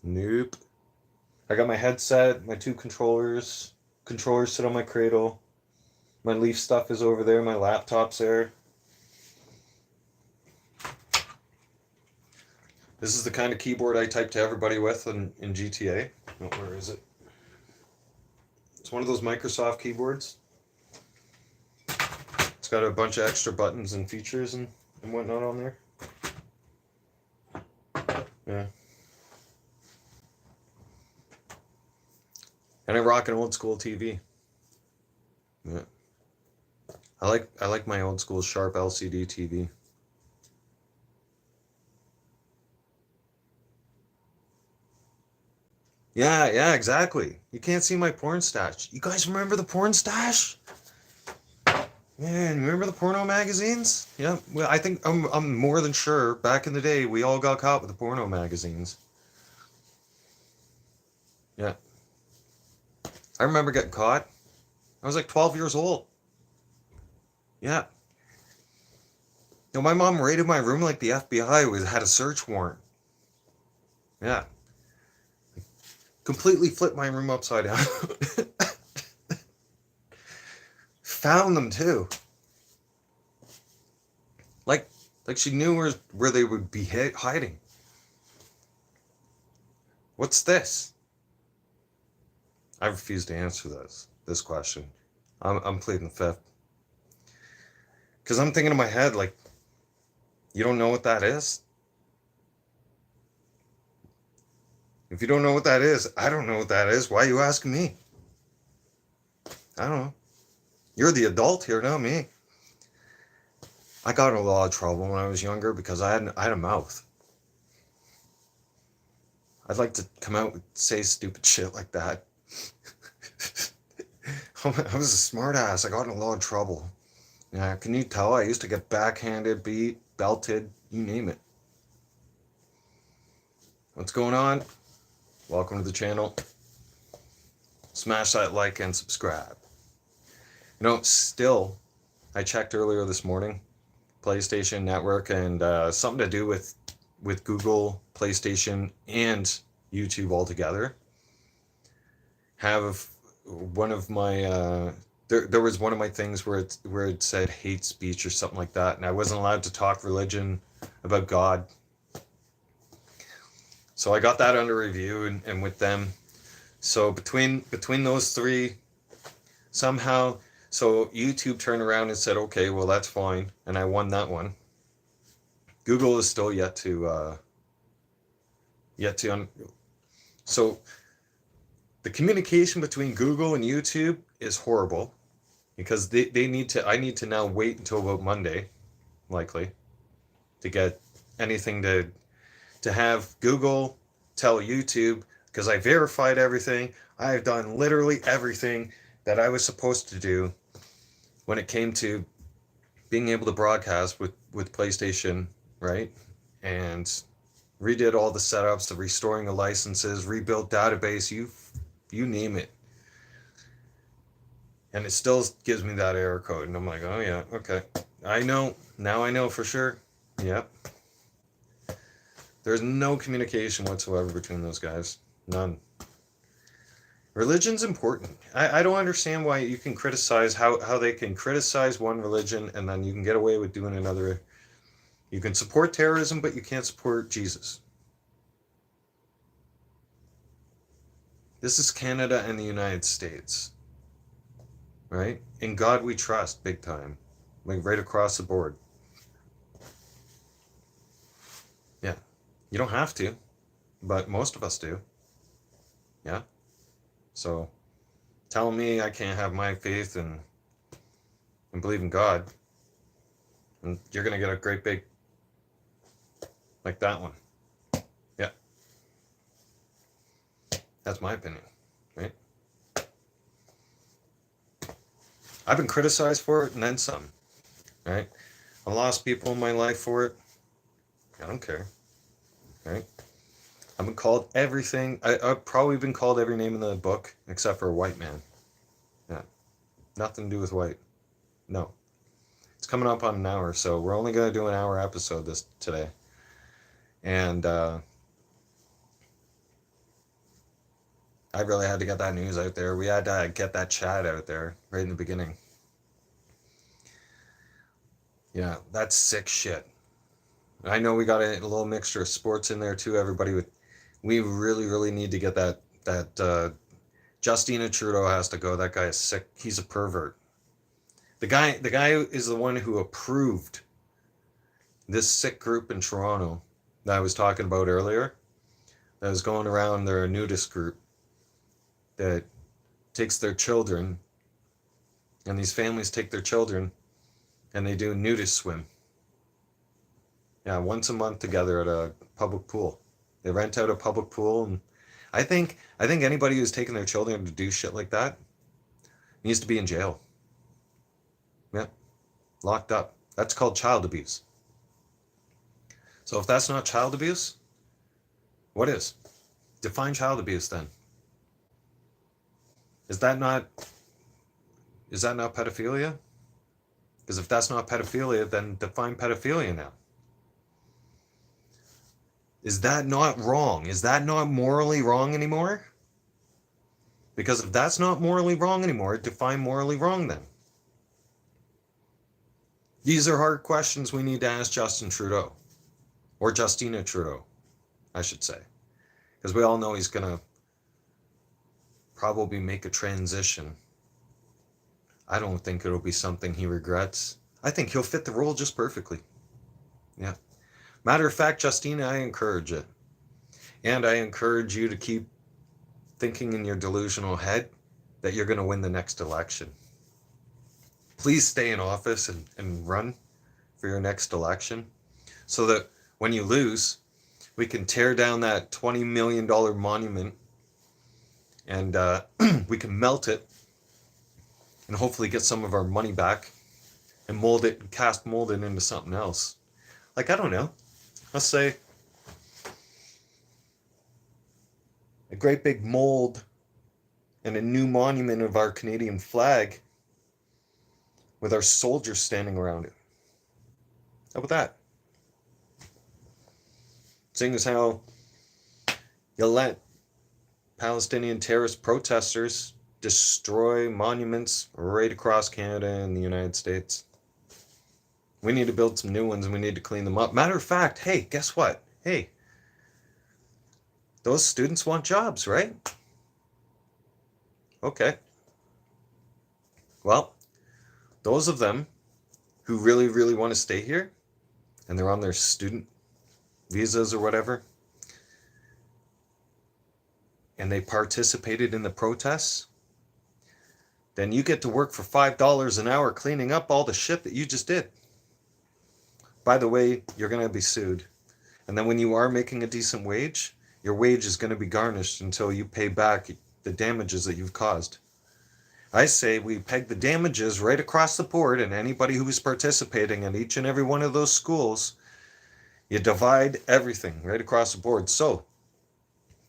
Nope. I got my headset, my two controllers. Controllers sit on my cradle. My Leaf stuff is over there. My laptop's there. This is the kind of keyboard I type to everybody with in GTA. Oh, where is it? It's one of those Microsoft keyboards. It's got a bunch of extra buttons and features and whatnot on there. Yeah. And I rock an old school TV. Yeah. I like my old school Sharp LCD TV. Yeah, exactly. You can't see my porn stash. You guys remember the porn stash? Man, remember the porno magazines? Yeah, well, I think I'm more than sure back in the day we all got caught with the porno magazines. Yeah. I remember getting caught. I was like 12 years old. Yeah. You know, my mom raided my room like the FBI had a search warrant. Yeah. Completely flipped my room upside down. Found them too. Like she knew where they would be hiding. What's this? I refuse to answer this question. I'm pleading the fifth. Because I'm thinking in my head, like, you don't know what that is? If you don't know what that is, I don't know what that is. Why are you asking me? I don't know. You're the adult here, not me. I got in a lot of trouble when I was younger because I had a mouth. I'd like to come out and say stupid shit like that. I was a smart ass. I got in a lot of trouble. Yeah, can you tell? I used to get backhanded, beat, belted, you name it. What's going on? Welcome to the channel. Smash that like and subscribe. You know, still, I checked earlier this morning, PlayStation Network, and something to do with Google, PlayStation, and YouTube all together. Have one of my there was one of my things where it said hate speech or something like that, and I wasn't allowed to talk religion about God. So I got that under review and with them. So between those three, somehow, so YouTube turned around and said, okay, well, that's fine, and I won that one. Google is still yet to so the communication between Google and YouTube is horrible because I need to now wait until about Monday, likely, to get anything to have Google tell YouTube, because I verified everything. I have done literally everything that I was supposed to do when it came to being able to broadcast with PlayStation, right? And redid all the setups, the restoring the licenses, rebuilt database, you name it. And it still gives me that error code. And I'm like, oh yeah, okay. I know. Now I know for sure. Yep. There's no communication whatsoever between those guys. None. Religion's important. I don't understand why you can criticize how they can criticize one religion and then you can get away with doing another. You can support terrorism, but you can't support Jesus. This is Canada and the United States. Right? In God we trust, big time. Like right across the board. Yeah. You don't have to, but most of us do. Yeah? So, telling me I can't have my faith and believe in God, and you're going to get a great big, like that one. Yeah. That's my opinion, right? I've been criticized for it and then some, right? I lost people in my life for it. I don't care, right? I've been called everything. I've probably been called every name in the book except for a white man. Yeah. Nothing to do with white. No. It's coming up on an hour, so we're only going to do an hour episode today. And I really had to get that news out there. We had to get that chat out there right in the beginning. Yeah, that's sick shit. I know we got a little mixture of sports in there too, everybody. We really, really need to get that Justina Trudeau has to go. That guy is sick. He's a pervert. The guy is the one who approved this sick group in Toronto that I was talking about earlier. That was going around. They're a nudist group that takes their children, and these families take their children and they do a nudist swim. Yeah, once a month together at a public pool. They rent out a public pool, and I think anybody who's taking their children to do shit like that needs to be in jail. Yeah, locked up. That's called child abuse. So if that's not child abuse, what is? Define child abuse then. Is that not pedophilia? Because if that's not pedophilia, then define pedophilia now. Is that not wrong? Is that not morally wrong anymore? Because if that's not morally wrong anymore, define morally wrong then. These are hard questions we need to ask Justin Trudeau. Or Justina Trudeau, I should say. Because we all know he's going to probably make a transition. I don't think it'll be something he regrets. I think he'll fit the role just perfectly. Yeah. Matter of fact, Justina, I encourage it. And I encourage you to keep thinking in your delusional head that you're going to win the next election. Please stay in office and run for your next election so that when you lose, we can tear down that $20 million monument and we can melt it and hopefully get some of our money back and mold it into something else. Like, I don't know. Let's say a great big mold and a new monument of our Canadian flag with our soldiers standing around it. How about that? Seeing as how you let Palestinian terrorist protesters destroy monuments right across Canada and the United States. We need to build some new ones and we need to clean them up. Matter of fact, hey, guess what? Hey, those students want jobs, right? Okay. Well, those of them who really, really want to stay here and they're on their student visas or whatever, and they participated in the protests, then you get to work for $5 an hour cleaning up all the shit that you just did. By the way, you're going to be sued. And then when you are making a decent wage, your wage is going to be garnished until you pay back the damages that you've caused. I say we peg the damages right across the board, and anybody who is participating in each and every one of those schools, you divide everything right across the board. So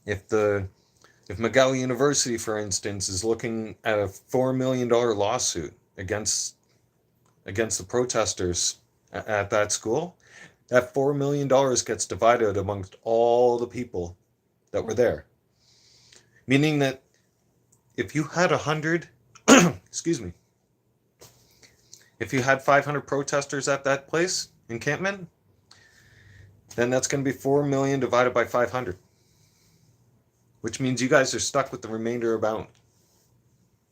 if McGill University, for instance, is looking at a $4 million lawsuit against the protesters at that school, that $4 million gets divided amongst all the people that were there. Meaning that if you had 100, excuse me, if you had 500 protesters at that place, encampment, then that's going to be 4 million divided by 500. Which means you guys are stuck with the remainder amount.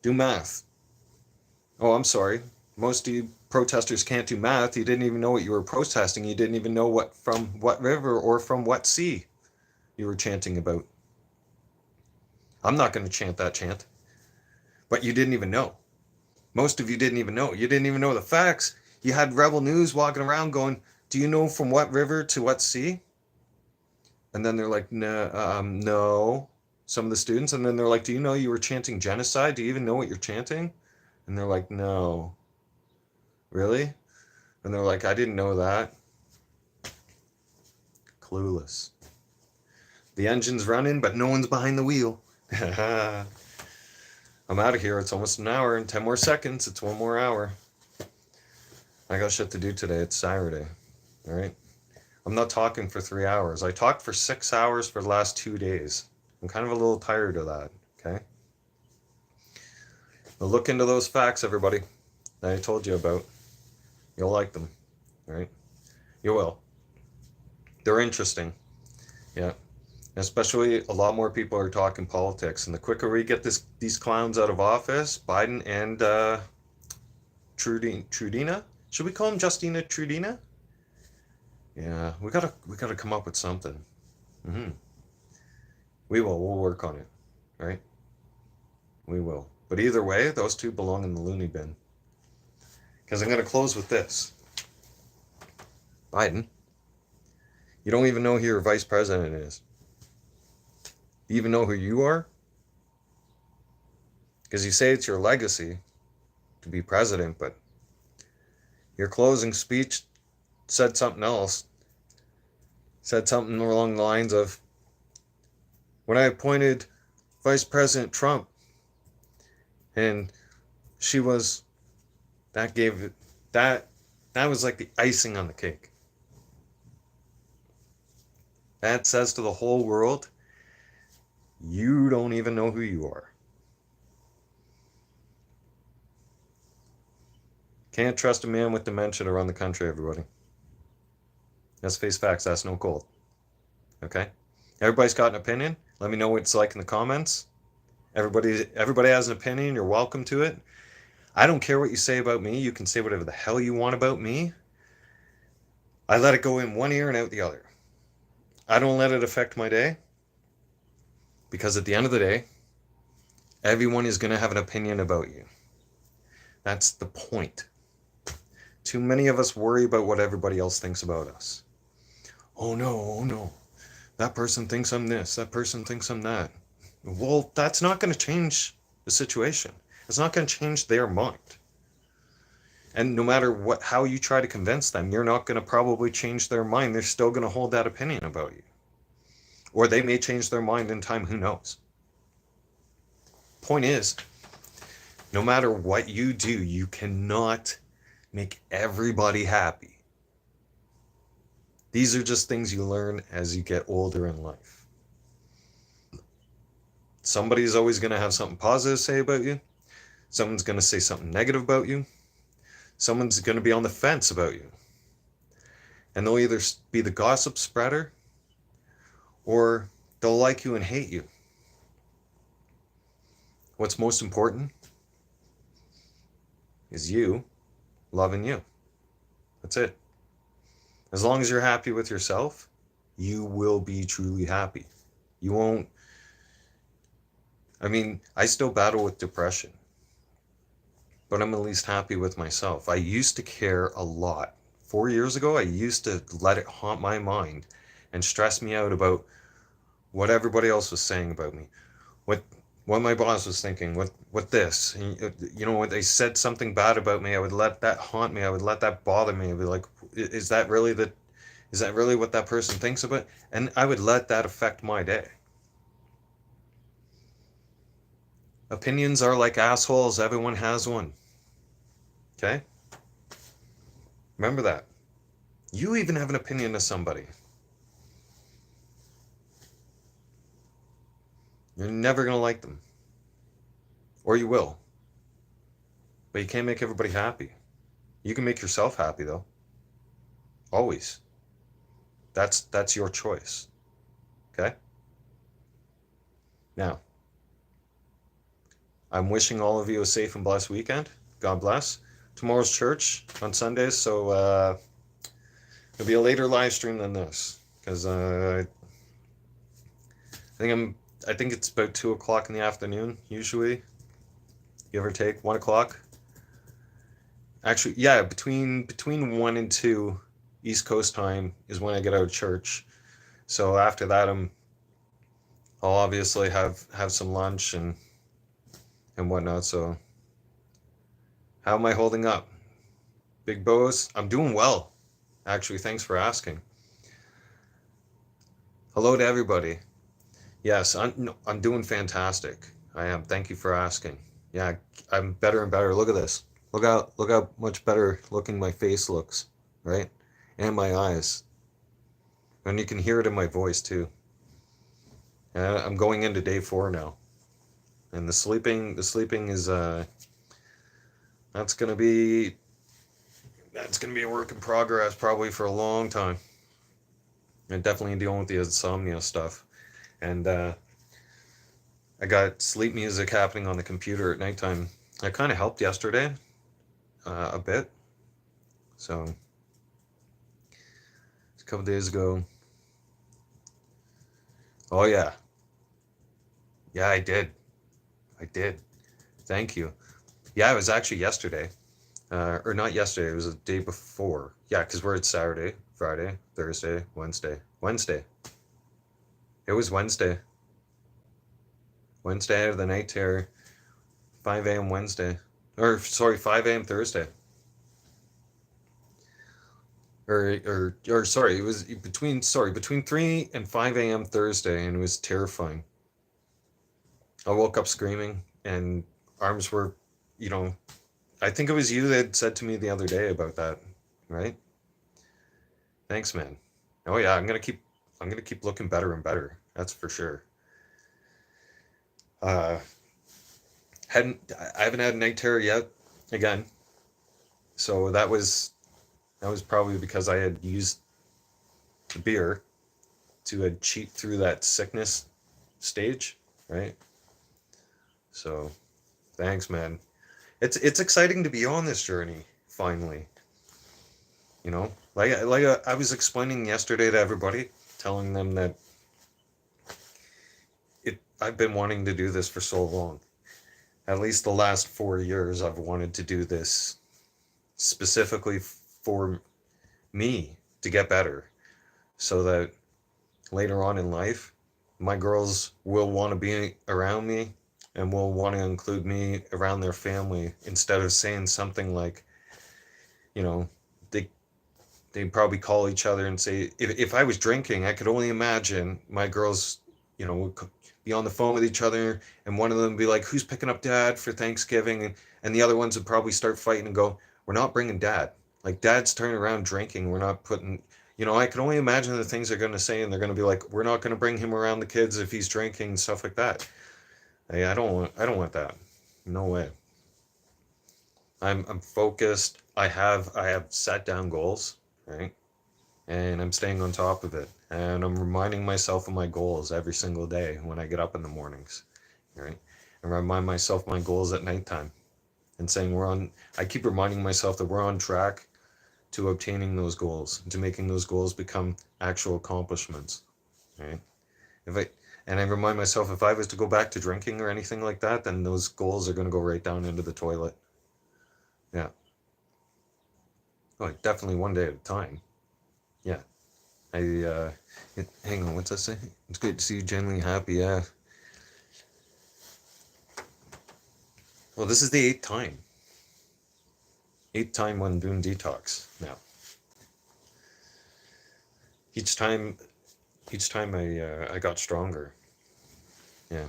Do math. Oh, I'm sorry. Most of you protesters can't do math. You didn't even know what you were protesting. You didn't even know from what river or from what sea you were chanting about. I'm not going to chant that chant. But you didn't even know. Most of you didn't even know. You didn't even know the facts. You had Rebel News walking around going, do you know from what river to what sea? And then they're like, no. Some of the students. And then they're like, do you know you were chanting genocide? Do you even know what you're chanting? And they're like, no. Really? And they're like, I didn't know that. Clueless. The engine's running, but no one's behind the wheel. I'm out of here. It's almost an hour and 10 more seconds. It's 1 more hour. I got shit to do today. It's Saturday. All right? I'm not talking for 3 hours. I talked for 6 hours for the last 2 days. I'm kind of a little tired of that. Okay? But look into those facts, everybody, that I told you about. You'll like them. All right? You will. They're interesting. Yeah. Especially a lot more people are talking politics. And the quicker we get these clowns out of office, Biden and Trudina? Should we call him Justina Trudina? Yeah, we gotta come up with something. Mm-hmm. We'll work on it, right? We will. But either way, those two belong in the loony bin. Because I'm gonna close with this. Biden, you don't even know who your vice president is. Do you even know who you are? Because you say it's your legacy to be president, but your closing speech said something else. Said something along the lines of, when I appointed Vice President Trump, and she was, that gave it, that was like the icing on the cake. That says to the whole world, you don't even know who you are. Can't trust a man with dementia to run the country, everybody. Let's face facts, that's no gold. Okay? Everybody's got an opinion. Let me know what it's like in the comments. Everybody has an opinion. You're welcome to it. I don't care what you say about me. You can say whatever the hell you want about me. I let it go in one ear and out the other. I don't let it affect my day. Because at the end of the day, everyone is going to have an opinion about you. That's the point. Too many of us worry about what everybody else thinks about us. Oh no. That person thinks I'm this. That person thinks I'm that. Well, that's not going to change the situation. It's not going to change their mind. And no matter how you try to convince them, you're not going to probably change their mind. They're still going to hold that opinion about you. Or they may change their mind in time, who knows? Point is, no matter what you do, you cannot make everybody happy. These are just things you learn as you get older in life. Somebody's always going to have something positive to say about you. Someone's going to say something negative about you. Someone's going to be on the fence about you. And they'll either be the gossip spreader or they'll like you and hate you. What's most important is you loving you. That's it. As long as you're happy with yourself, you will be truly happy. You won't. I still battle with depression, but I'm at least happy with myself. I used to care a lot. 4 years ago, I used to let it haunt my mind and stress me out about what everybody else was saying about me, what my boss was thinking, what this, and, when they said something bad about me, I would let that haunt me. I would let that bother me. I'd be like, is that really what that person thinks about? And I would let that affect my day. Opinions are like assholes. Everyone has one. Okay? Remember that. You even have an opinion of somebody. You're never going to like them. Or you will. But you can't make everybody happy. You can make yourself happy, though. Always. That's your choice. Okay? Now, I'm wishing all of you a safe and blessed weekend. God bless. Tomorrow's church on Sundays, so it'll be a later live stream than this, because I think it's about 2:00 in the afternoon usually, give or take 1:00. Actually, yeah, between 1 and 2 East Coast time is when I get out of church. So after that, I'll obviously have some lunch and whatnot. So how am I holding up? Big Bows? I'm doing well. Actually, thanks for asking. Hello to everybody. Yes, I'm doing fantastic. I am. Thank you for asking. Yeah, I'm better and better. Look at this. Look how much better looking my face looks, right? And my eyes. And you can hear it in my voice too. And I'm going into day 4 now. And the sleeping is that's gonna be a work in progress probably for a long time. And definitely dealing with the insomnia stuff. And I got sleep music happening on the computer at nighttime. That kind of helped yesterday. a bit. So a couple days ago. Oh yeah, yeah, I did. I did. Thank you. Yeah, it was actually yesterday, or not yesterday. It was the day before. Yeah, because we're at Saturday, Friday, Thursday, Wednesday. Wednesday. It was Wednesday. Wednesday out of the night terror. 5 a.m. Wednesday. Or sorry, 5 a.m. Thursday. Or sorry, it was between 3 and 5 a.m. Thursday, and it was terrifying. I woke up screaming, and arms were, you know, I think it was you that said to me the other day about that, right? Thanks, man. Oh yeah, I'm gonna keep looking better and better. That's for sure. Uh, I haven't had a night terror yet, again. So that was probably because I had used the beer to cheat through that sickness stage, right? So thanks, man. It's exciting to be on this journey finally. You know, I was explaining yesterday to everybody, telling them that I've been wanting to do this for so long. At least the last 4 years, I've wanted to do this specifically for me to get better, so that later on in life, my girls will want to be around me and will want to include me around their family, instead of saying something like, you know, they they probably call each other and say, if I was drinking, I could only imagine my girls, would be on the phone with each other, and one of them would be like, who's picking up dad for Thanksgiving? And the other ones would probably start fighting and go, we're not bringing dad. Like, dad's turning around drinking. We're not putting, I can only imagine the things they're going to say, and they're going to be like, we're not going to bring him around the kids if he's drinking and stuff like that. Hey, I don't want that. No way. I'm focused. I have set down goals, right? And I'm staying on top of it. And I'm reminding myself of my goals every single day when I get up in the mornings, right? And remind myself my goals at nighttime, and saying I keep reminding myself that we're on track to obtaining those goals, to making those goals become actual accomplishments, right? If I, and I remind myself, if I was to go back to drinking or anything like that, then those goals are going to go right down into the toilet. Yeah. Well, definitely one day at a time. Yeah. Hang on, what's that say? It's good to see you genuinely happy. Yeah. Well, this is the eighth time. Eighth time when doing detox now. Each time, each time I got stronger. Yeah.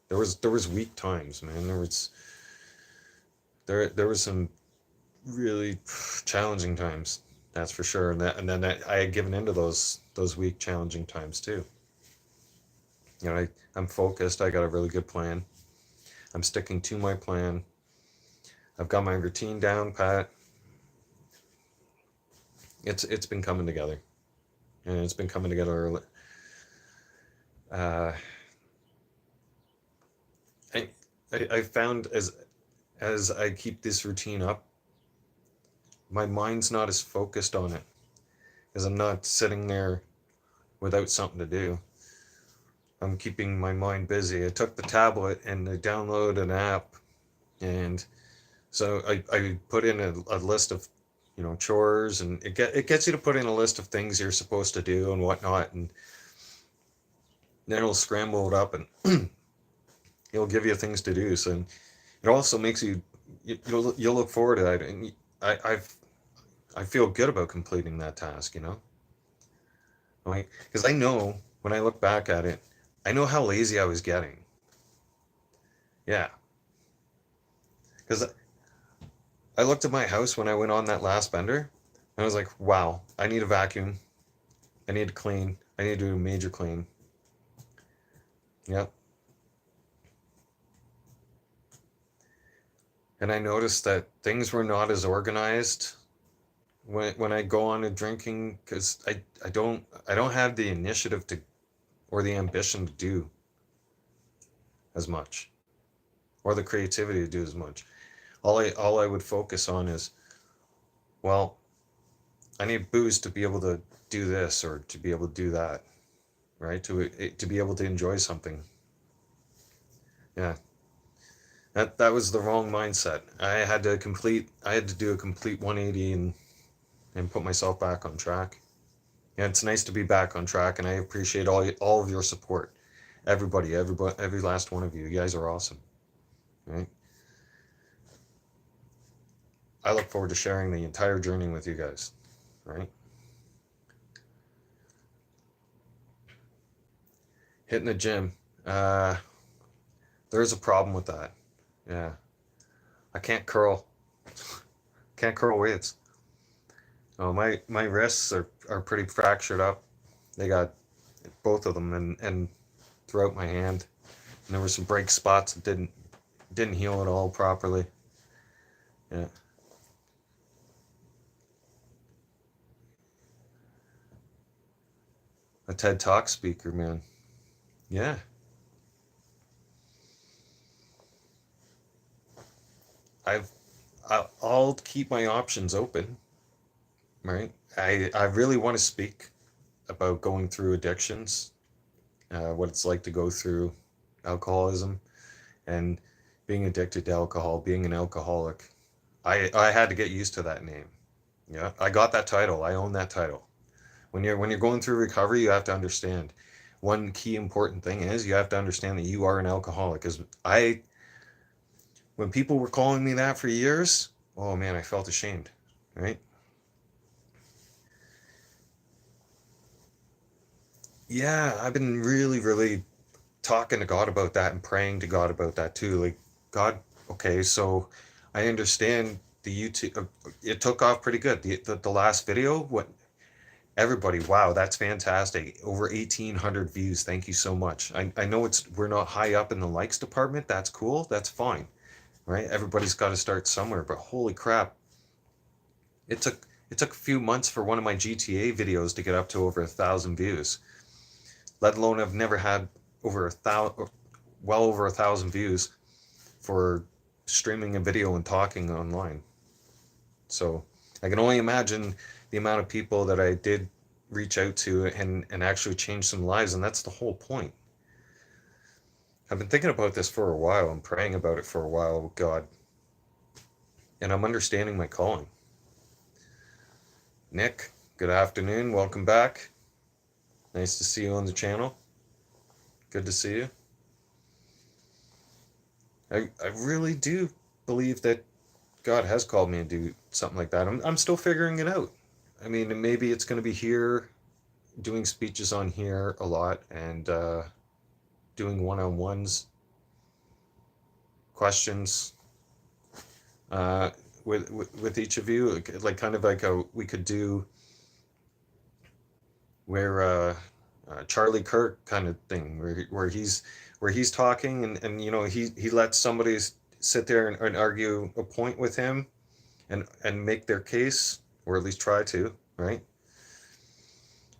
There was weak times, man. There was some really challenging times. That's for sure. And then I had given into those weak, challenging times too. I'm focused. I got a really good plan. I'm sticking to my plan. I've got my routine down pat. It's been coming together, and it's been coming together. Uh, I found as I keep this routine up, my mind's not as focused on it, because I'm not sitting there without something to do. I'm keeping my mind busy. I took the tablet and I downloaded an app, and so I put in a list of, chores, and it gets you to put in a list of things you're supposed to do and whatnot, and then it'll scramble it up, and it'll give you things to do. So it also makes you'll look forward to that, and I feel good about completing that task, right? Because I know when I look back at it, I know how lazy I was getting. Yeah, because I looked at my house when I went on that last bender, and I was like, wow, I need a vacuum. I need to clean. I need to do a major clean. Yep. And I noticed that things were not as organized when I go on a drinking, because I don't have the initiative to, or the ambition to do as much, or the creativity to do as much. all I would focus on is, well, I need booze to be able to do this or to be able to do that, right? To be able to enjoy something. Yeah, that was the wrong mindset. I had to do a complete 180 and put myself back on track. Yeah, it's nice to be back on track, and I appreciate all of your support. Everybody, every last one of you. You guys are awesome, right? I look forward to sharing the entire journey with you guys, right? Hitting the gym. Uh, there is a problem with that. Yeah, I can't curl. Can't curl weights. Oh, my wrists are pretty fractured up. They got both of them, and throughout my hand. And there were some break spots that didn't heal at all properly. Yeah. A TED Talk speaker, man. Yeah. I've I'll keep my options open, right? I really want to speak about going through addictions, what it's like to go through alcoholism and being addicted to alcohol, being an alcoholic. I had to get used to that name. Yeah, I got that title. I own that title. When you're going through recovery, you have to understand one key important thing is you have to understand that you are an alcoholic. Because when people were calling me that for years, oh man, I felt ashamed, right? Yeah, I've been really, really talking to God about that and praying to God about that too. Like, God, okay, so I understand the YouTube, it took off pretty good. The last video, what everybody, wow, that's fantastic. Over 1,800 views. Thank you so much. I know we're not high up in the likes department. That's cool. That's fine, right? Everybody's got to start somewhere. But holy crap, it took a few months for one of my GTA videos to get up to over 1,000 views. Let alone I've never had over 1,000, well over 1,000 views for streaming a video and talking online. So I can only imagine the amount of people that I did reach out to and actually change some lives, and that's the whole point. I've been thinking about this for a while and praying about it for a while with God, and I'm understanding my calling. Nick, good afternoon. Welcome back. Nice to see you on the channel. Good to see you. I really do believe that God has called me to do something like that. I'm still figuring it out. I mean, maybe it's going to be here, doing speeches on here a lot, and doing one-on-ones, questions uh, with each of you, like kind of like we could do where Charlie Kirk kind of thing, where he's talking and he lets somebody sit there and argue a point with him and make their case, or at least try to, right?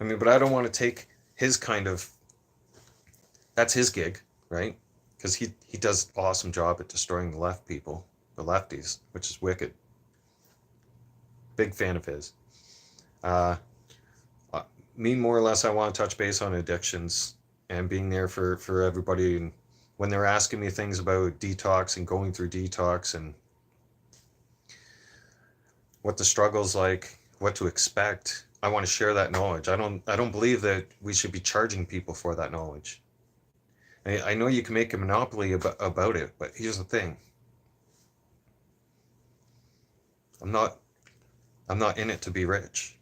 I mean, but I don't want to take his kind of, that's his gig, right? Because he does an awesome job at destroying the left people, the lefties, which is wicked. Big fan of his. Uh, Me, more or less, I want to touch base on addictions and being there for everybody. And when they're asking me things about detox and going through detox and what the struggle's like, what to expect, I want to share that knowledge. I don't believe that we should be charging people for that knowledge. I know you can make a monopoly about it, but here's the thing. I'm not in it to be rich.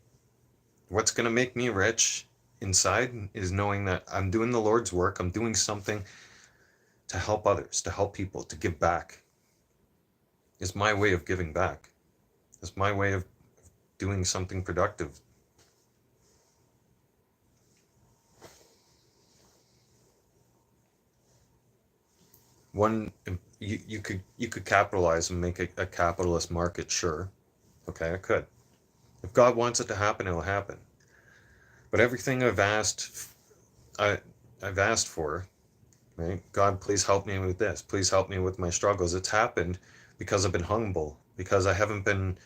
What's going to make me rich inside is knowing that I'm doing the Lord's work. I'm doing something to help others, to help people, to give back. It's my way of giving back. It's my way of doing something productive. You could capitalize and make a capitalist market, sure. Okay, I could. If God wants it to happen, it'll happen. But everything I've asked for, right? God, please help me with this. Please help me with my struggles. It's happened because I've been humble, because I haven't been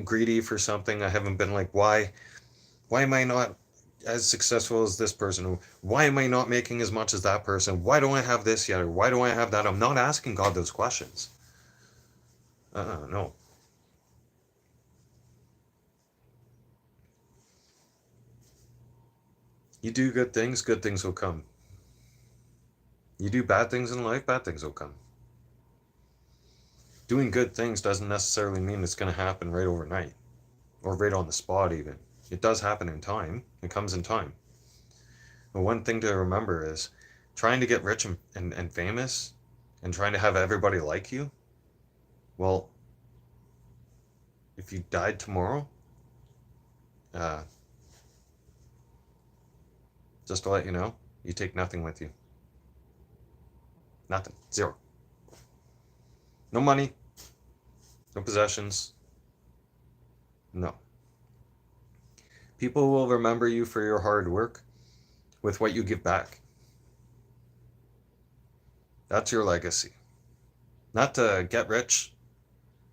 greedy for something. I haven't been like, why am I not as successful as this person? Why am I not making as much as that person? Why don't I have this yet? Or why do I have that? I'm not asking God those questions. No. You do good things will come. You do bad things in life, bad things will come. Doing good things doesn't necessarily mean it's going to happen right overnight or right on the spot even. It does happen in time. It comes in time. But one thing to remember is trying to get rich and famous and trying to have everybody like you. Well, if you died tomorrow, uh, just to let you know, you take nothing with you. Nothing. Zero. No money. No possessions. No. People will remember you for your hard work with what you give back. That's your legacy. Not to get rich,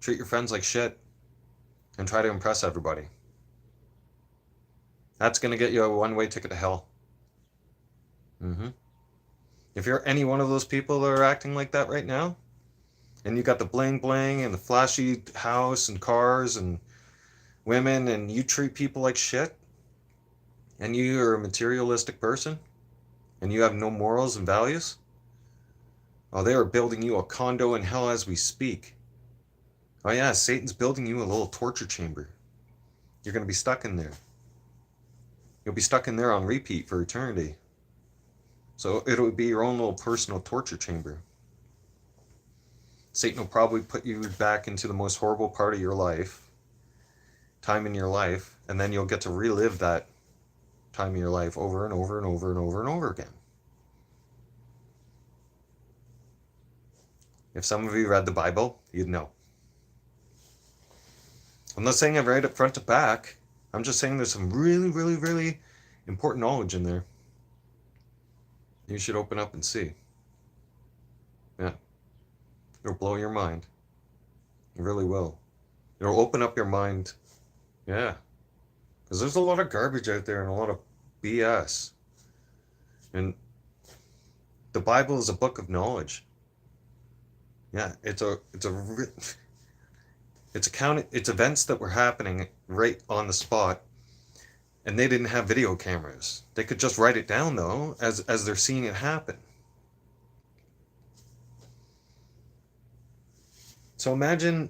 treat your friends like shit, and try to impress everybody. That's going to get you a one-way ticket to hell. If you're any one of those people that are acting like that right now, and you got the bling bling and the flashy house and cars and women, and you treat people like shit, and you're a materialistic person, and you have no morals and values, oh, they are building you a condo in hell as we speak. Oh yeah, Satan's building you a little torture chamber. You're going to be stuck in there. You'll be stuck in there on repeat for eternity. So it'll be your own little personal torture chamber. Satan will probably put you back into the most horrible part of your life, time in your life, and then you'll get to relive that time in your life over and over and over and over and over again. If some of you read the Bible, you'd know. I'm not saying it right up front to back. I'm just saying there's some really, really, really important knowledge in there. You should open up and see. Yeah. It'll blow your mind. It really will. It'll open up your mind. Yeah. Because there's a lot of garbage out there and a lot of BS. And the Bible is a book of knowledge. Yeah, it's events that were happening right on the spot, and they didn't have video cameras. They could just write it down though, as they're seeing it happen. So imagine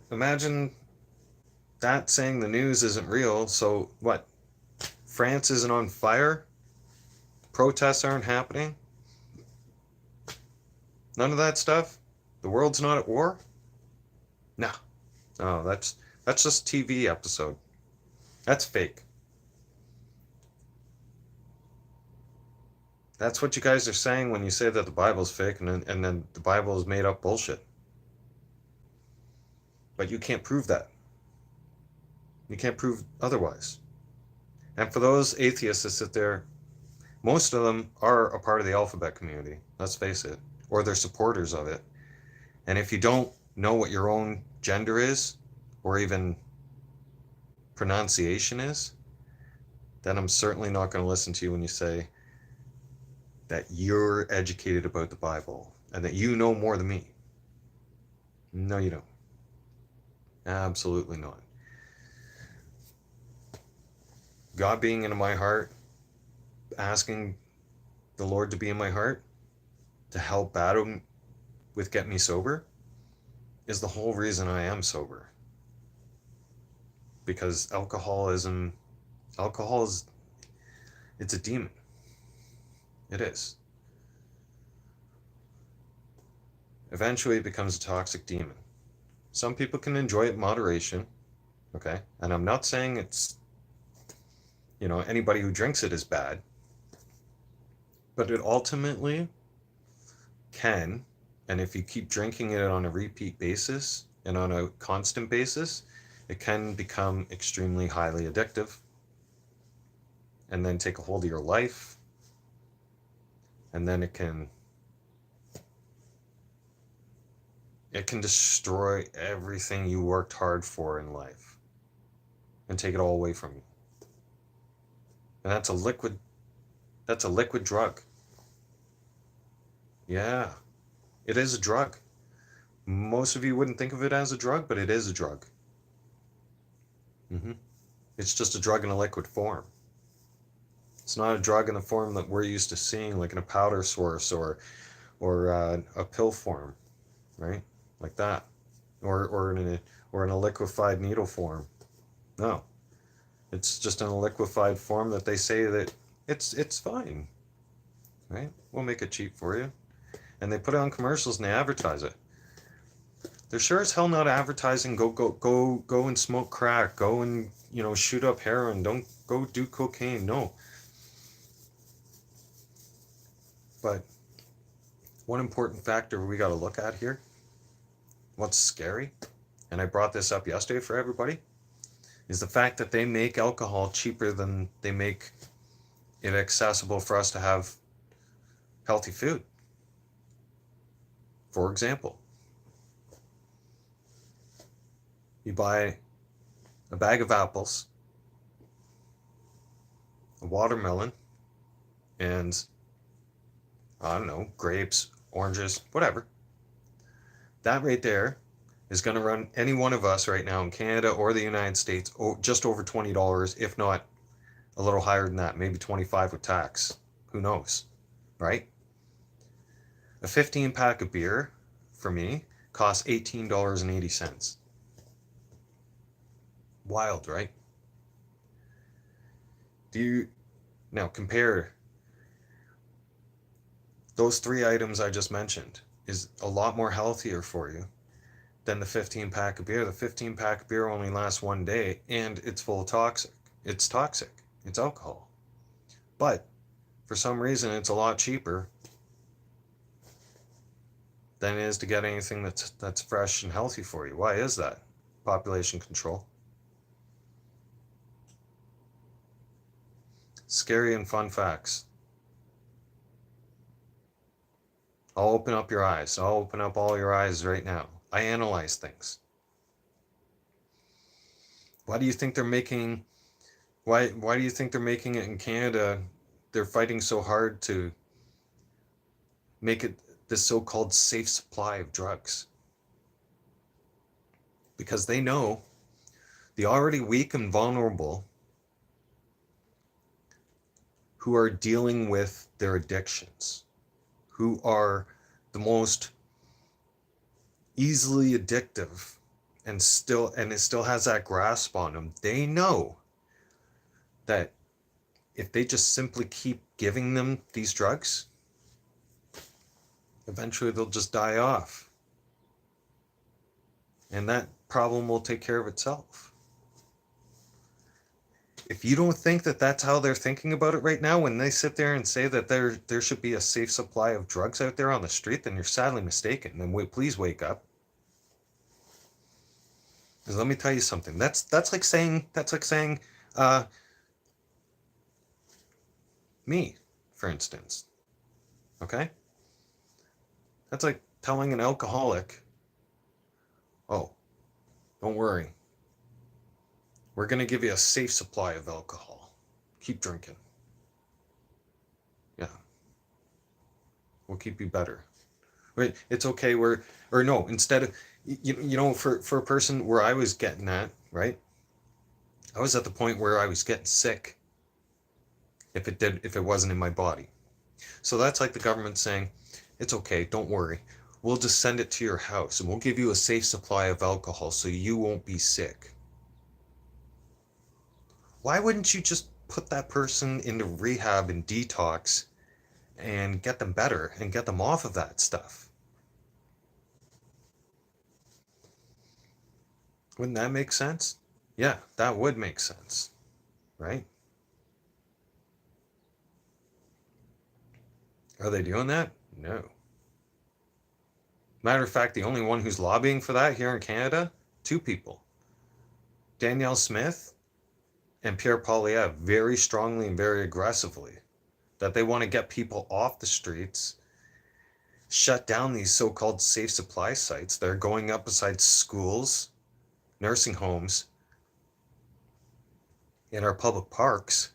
that saying the news isn't real. So what? France isn't on fire? Protests aren't happening? None of that stuff? The world's not at war? No. Oh, that's just a TV episode. That's fake. That's what you guys are saying when you say that the Bible's fake and then the Bible is made up bullshit. But you can't prove that. You can't prove otherwise. And for those atheists that sit there, most of them are a part of the alphabet community, let's face it, or they're supporters of it. And if you don't know what your own gender is, or even pronunciation is, then I'm certainly not going to listen to you when you say that you're educated about the Bible and that you know more than me. No, you don't. Absolutely not. God being in my heart, asking the Lord to be in my heart, to help battle with get me sober, is the whole reason I am sober. Because alcohol is, it's a demon. It is. Eventually it becomes a toxic demon. Some people can enjoy it in moderation, okay? And I'm not saying it's, anybody who drinks it is bad. But it ultimately can, and if you keep drinking it on a repeat basis and on a constant basis, it can become extremely highly addictive and then take a hold of your life. And then it can It can destroy everything you worked hard for in life and take it all away from you. And that's a liquid drug. Yeah, it is a drug. Most of you wouldn't think of it as a drug, but it is a drug. It's just a drug in a liquid form. It's not a drug in the form that we're used to seeing, like in a powder source or a pill form, right? Like that, or in a liquefied needle form. No, it's just in a liquefied form that they say that it's fine, right? We'll make it cheap for you, and they put it on commercials and they advertise it. They're sure as hell not advertising go and smoke crack, go and shoot up heroin, don't go do cocaine. No. But one important factor we got to look at here, what's scary, and I brought this up yesterday for everybody, is the fact that they make alcohol cheaper than they make it accessible for us to have healthy food. For example, you buy a bag of apples, a watermelon, and I don't know, grapes, oranges, whatever. That right there is going to run any one of us right now in Canada or the United States just over $20, if not a little higher than that, maybe 25 with tax. Who knows, right? A 15 pack of beer for me costs $18.80. Wild, right? Now compare those three items I just mentioned is a lot more healthier for you than the 15 pack of beer. The 15 pack of beer only lasts one day and it's full of toxic. It's toxic. It's alcohol. But for some reason it's a lot cheaper than it is to get anything that's fresh and healthy for you. Why is that? Population control. Scary and fun facts. I'll open up your eyes. I'll open up all your eyes right now. I analyze things. Why do you think they're making it in Canada? They're fighting so hard to make it this so-called safe supply of drugs. Because they know the already weak and vulnerable who are dealing with their addictions, who are the most easily addictive and it still has that grasp on them. They know that if they just simply keep giving them these drugs, eventually they'll just die off. And that problem will take care of itself. If you don't think that that's how they're thinking about it right now, when they sit there and say that there should be a safe supply of drugs out there on the street, then you're sadly mistaken. Then please wake up. Because let me tell you something. That's like saying me, for instance. Okay? That's like telling an alcoholic, oh, don't worry. We're going to give you a safe supply of alcohol. Keep drinking. Yeah. We'll keep you better. Right? It's okay instead of, for a person where I was getting at, right? I was at the point where I was getting sick if it wasn't in my body. So that's like the government saying, it's okay, don't worry. We'll just send it to your house and we'll give you a safe supply of alcohol so you won't be sick. Why wouldn't you just put that person into rehab and detox and get them better and get them off of that stuff? Wouldn't that make sense? Yeah, that would make sense, right? Are they doing that? No. Matter of fact, the only one who's lobbying for that here in Canada, two people. Danielle Smith and Pierre Poilievre, very strongly and very aggressively, that they want to get people off the streets, shut down these so-called safe supply sites that are going up beside schools, nursing homes, in our public parks,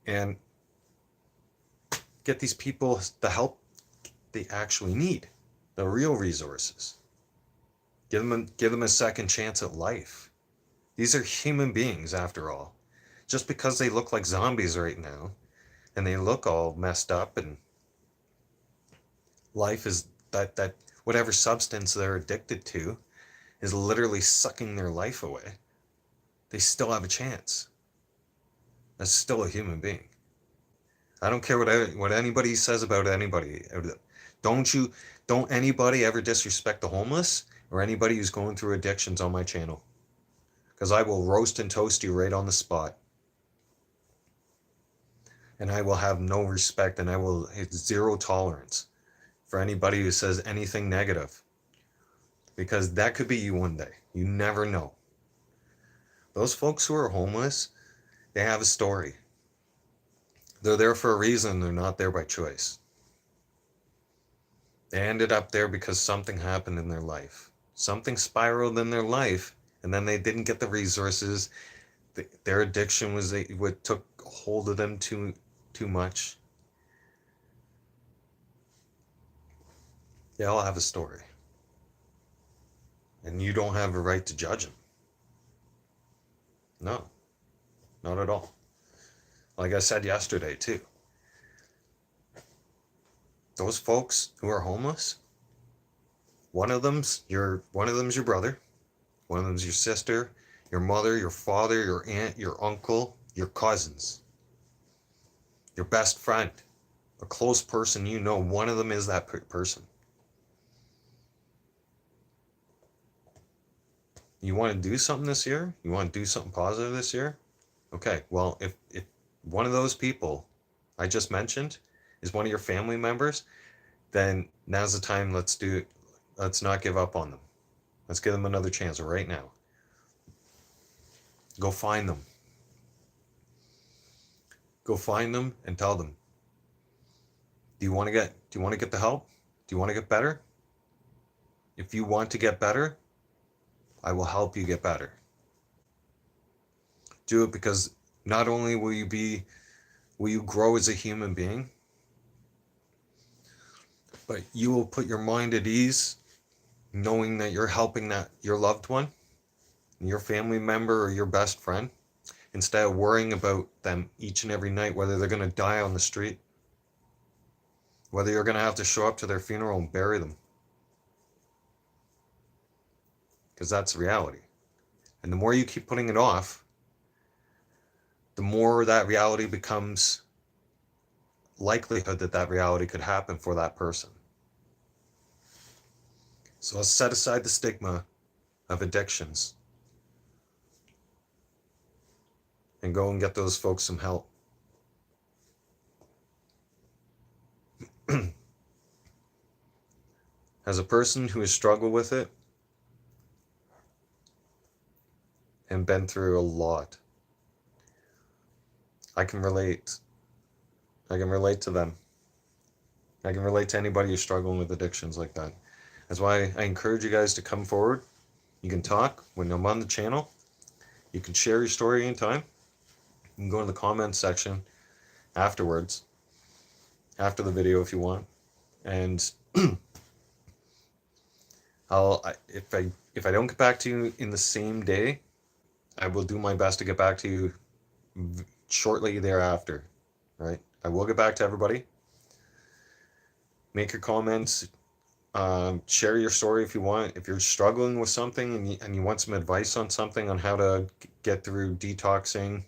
and get these people the help they actually need, the real resources. Give them a second chance at life. These are human beings, after all. Just because they look like zombies right now, and they look all messed up, and life is that whatever substance they're addicted to is literally sucking their life away, they still have a chance. That's still a human being. I don't care what anybody says about anybody. Don't anybody ever disrespect the homeless or anybody who's going through addictions on my channel, because I will roast and toast you right on the spot. And I will have no respect, and I will have zero tolerance for anybody who says anything negative, because that could be you one day. You never know. Those folks who are homeless, they have a story. They're there for a reason. They're not there by choice. They ended up there because something happened in their life. Something spiraled in their life, and then they didn't get the resources. Their addiction was what took hold of them too much. They all have a story. And you don't have a right to judge them. No, not at all. Like I said yesterday too. Those folks who are homeless, one of them's your brother, one of them's your sister, your mother, your father, your aunt, your uncle, your cousins, your best friend, a close person you know. One of them is that person. You want to do something this year? You want to do something positive this year? Okay, well, if one of those people I just mentioned is one of your family members, then now's the time. Let's do it. Let's not give up on them. Let's give them another chance right now. Go find them. Go find them and tell them. Do you want to get the help? Do you want to get better? If you want to get better, I will help you get better. Do it, because not only will you grow as a human being, but you will put your mind at ease knowing that you're helping your loved one, your family member, or your best friend, instead of worrying about them each and every night, whether they're going to die on the street, whether you're going to have to show up to their funeral and bury them. Because that's reality. And the more you keep putting it off, the more that reality becomes likelihood that reality could happen for that person. So let's set aside the stigma of addictions and go and get those folks some help. As a person who has struggled with it and been through a lot, I can relate. I can relate to them. I can relate to anybody who's struggling with addictions like that. That's why I encourage you guys to come forward. You can talk when I'm on the channel. You can share your story anytime. You can go in the comments section afterwards, after the video if you want. And if I don't get back to you in the same day, I will do my best to get back to you shortly thereafter. Right? I will get back to everybody. Make your comments. Share your story if you want. If you're struggling with something and you want some advice on something, on how to get through detoxing,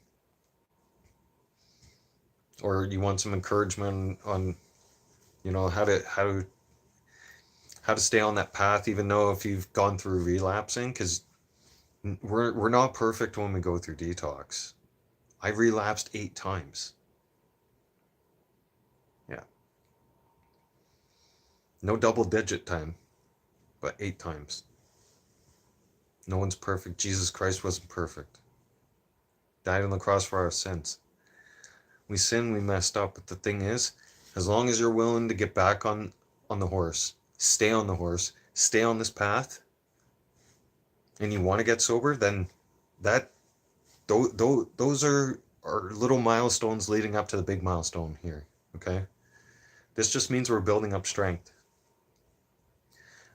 or you want some encouragement on, how to stay on that path, even though if you've gone through relapsing, because we're not perfect when we go through detox. I relapsed 8 times. Yeah. No double digit time, but 8 times. No one's perfect. Jesus Christ wasn't perfect. Died on the cross for our sins. We sinned, we messed up, but the thing is, as long as you're willing to get back on on the horse, stay on the horse, stay on this path, and you want to get sober, then those are little milestones leading up to the big milestone here, okay? This just means we're building up strength.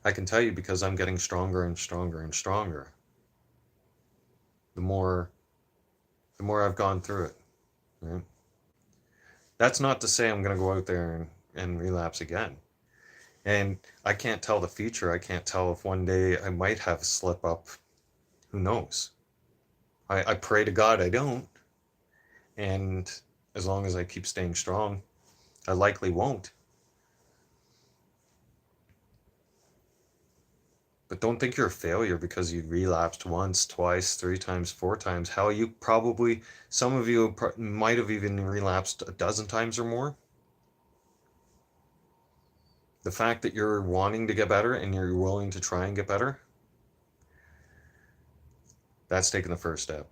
I can tell you because I'm getting stronger and stronger and stronger. The more I've gone through it, right? That's not to say I'm going to go out there and relapse again. And I can't tell the future. I can't tell if one day I might have a slip up. Who knows? I pray to God I don't. And as long as I keep staying strong, I likely won't. But don't think you're a failure because you relapsed once, twice, 3 times, 4 times. Hell, some of you might have even relapsed a dozen times or more. The fact that you're wanting to get better and you're willing to try and get better, that's taking the first step.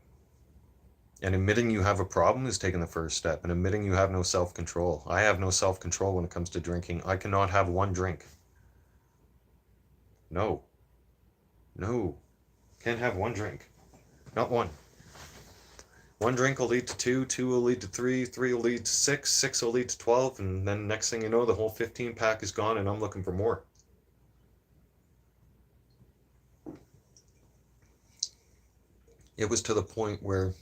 And admitting you have a problem is taking the first step. And admitting you have no self-control. I have no self-control when it comes to drinking. I cannot have one drink. No. Can't have one drink. Not one. One drink will lead to 2, 2 will lead to 3, 3 will lead to 6, 6 will lead to 12, and then next thing you know, the whole 15 pack is gone and I'm looking for more. It was to the point where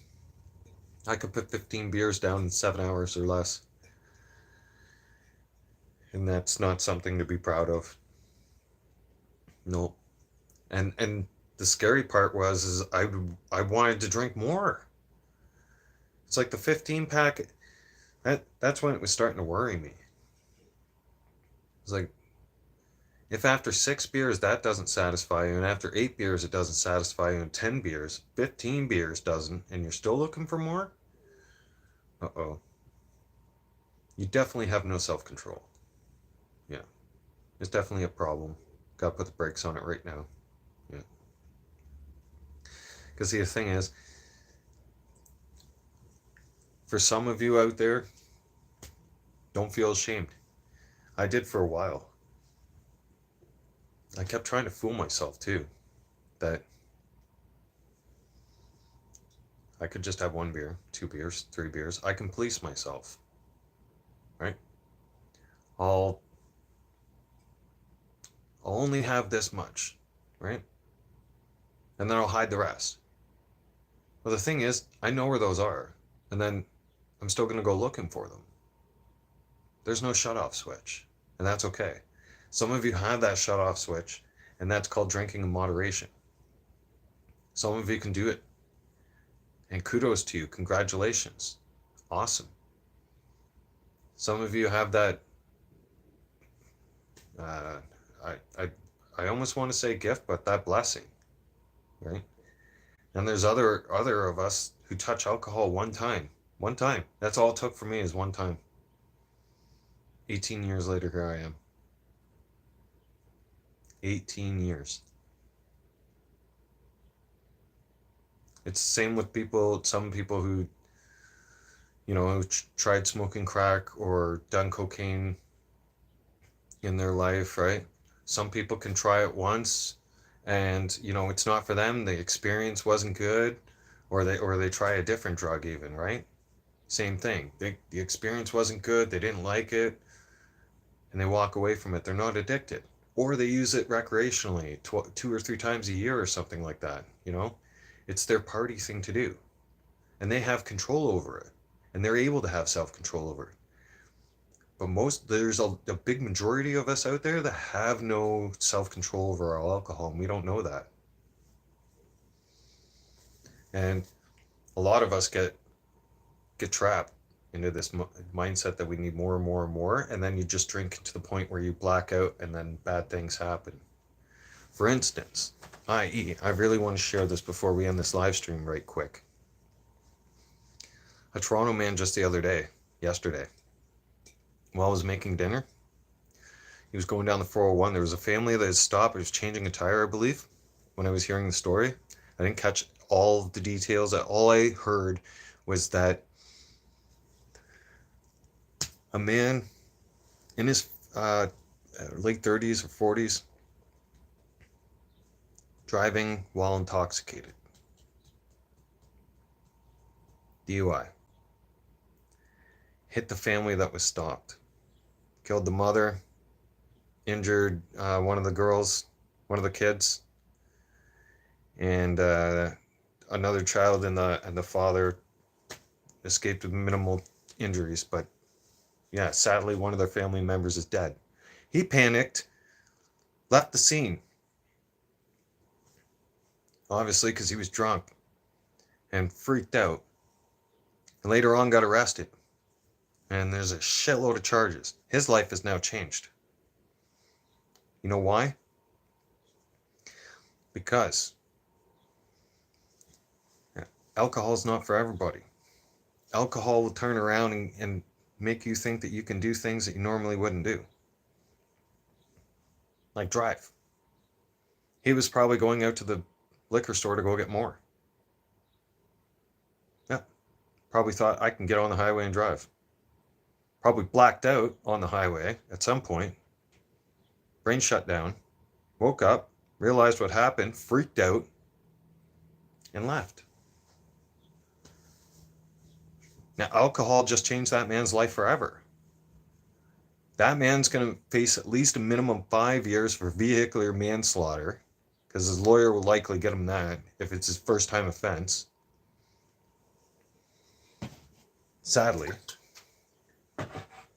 I could put 15 beers down in 7 hours or less. And that's not something to be proud of. No. And the scary part was I wanted to drink more. It's like the 15 pack, that's when it was starting to worry me. It's like, if after 6 beers that doesn't satisfy you, and after 8 beers it doesn't satisfy you, and 10 beers, 15 beers doesn't, and you're still looking for more? Uh-oh. You definitely have no self-control. Yeah. It's definitely a problem. Gotta put the brakes on it right now. Yeah. Because the thing is, for some of you out there, don't feel ashamed. I did for a while. I kept trying to fool myself too, that I could just have 1 beer, 2 beers, 3 beers. I can police myself, right? I'll only have this much, right? And then I'll hide the rest. Well, the thing is, I know where those are, and then I'm still going to go looking for them. There's no shut-off switch, and that's okay. Some of you have that shut-off switch, and that's called drinking in moderation. Some of you can do it, and kudos to you. Congratulations. Awesome. Some of you have that, I almost want to say gift, but that blessing, right? And there's other of us who touch alcohol one time. One time. That's all it took for me is one time. 18 years later, here I am. 18 years. It's the same with some people who, who tried smoking crack or done cocaine in their life, right? Some people can try it once and, it's not for them. The experience wasn't good, or they try a different drug even, right? Same thing. The experience wasn't good. They didn't like it, and they walk away from it. They're not addicted, or they use it recreationally 2 or 3 times a year or something like that. It's their party thing to do, and they have control over it, and they're able to have self-control over it. But there's a big majority of us out there that have no self-control over our alcohol, and we don't know that. And a lot of us get trapped into this mindset that we need more and more and more, and then you just drink to the point where you black out, and then bad things happen. For instance, I really want to share this before we end this live stream right quick. A Toronto man just yesterday, while I was making dinner, he was going down the 401. There was a family that had stopped. It was changing a tire, I believe, when I was hearing the story. I didn't catch all the details. All I heard was that a man in his late 30s or 40s, driving while intoxicated. DUI. Hit the family that was stopped. Killed the mother, injured one of the girls, one of the kids, and another child, and the father escaped with minimal injuries. But yeah, sadly, one of their family members is dead. He panicked, left the scene, obviously because he was drunk and freaked out, and later on got arrested. And there's a shitload of charges. His life has now changed. You know why? Because alcohol is not for everybody. Alcohol will turn around and make you think that you can do things that you normally wouldn't do. Like drive. He was probably going out to the liquor store to go get more. Yeah. Probably thought, I can get on the highway and drive. Probably blacked out on the highway at some point. Brain shut down. Woke up, realized what happened, freaked out, and left. Now, alcohol just changed that man's life forever. That man's going to face at least a minimum 5 years for vehicular manslaughter, because his lawyer will likely get him that if it's his first time offense. Sadly.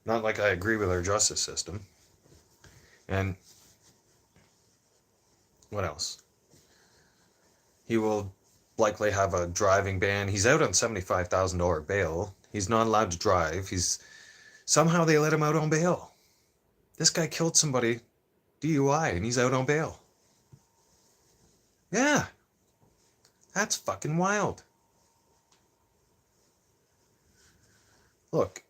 Not like I agree with our justice system. And what else? He will likely have a driving ban. He's out on $75,000 bail. He's not allowed to drive. Somehow they let him out on bail. This guy killed somebody, DUI, and he's out on bail. Yeah. That's fucking wild. Look.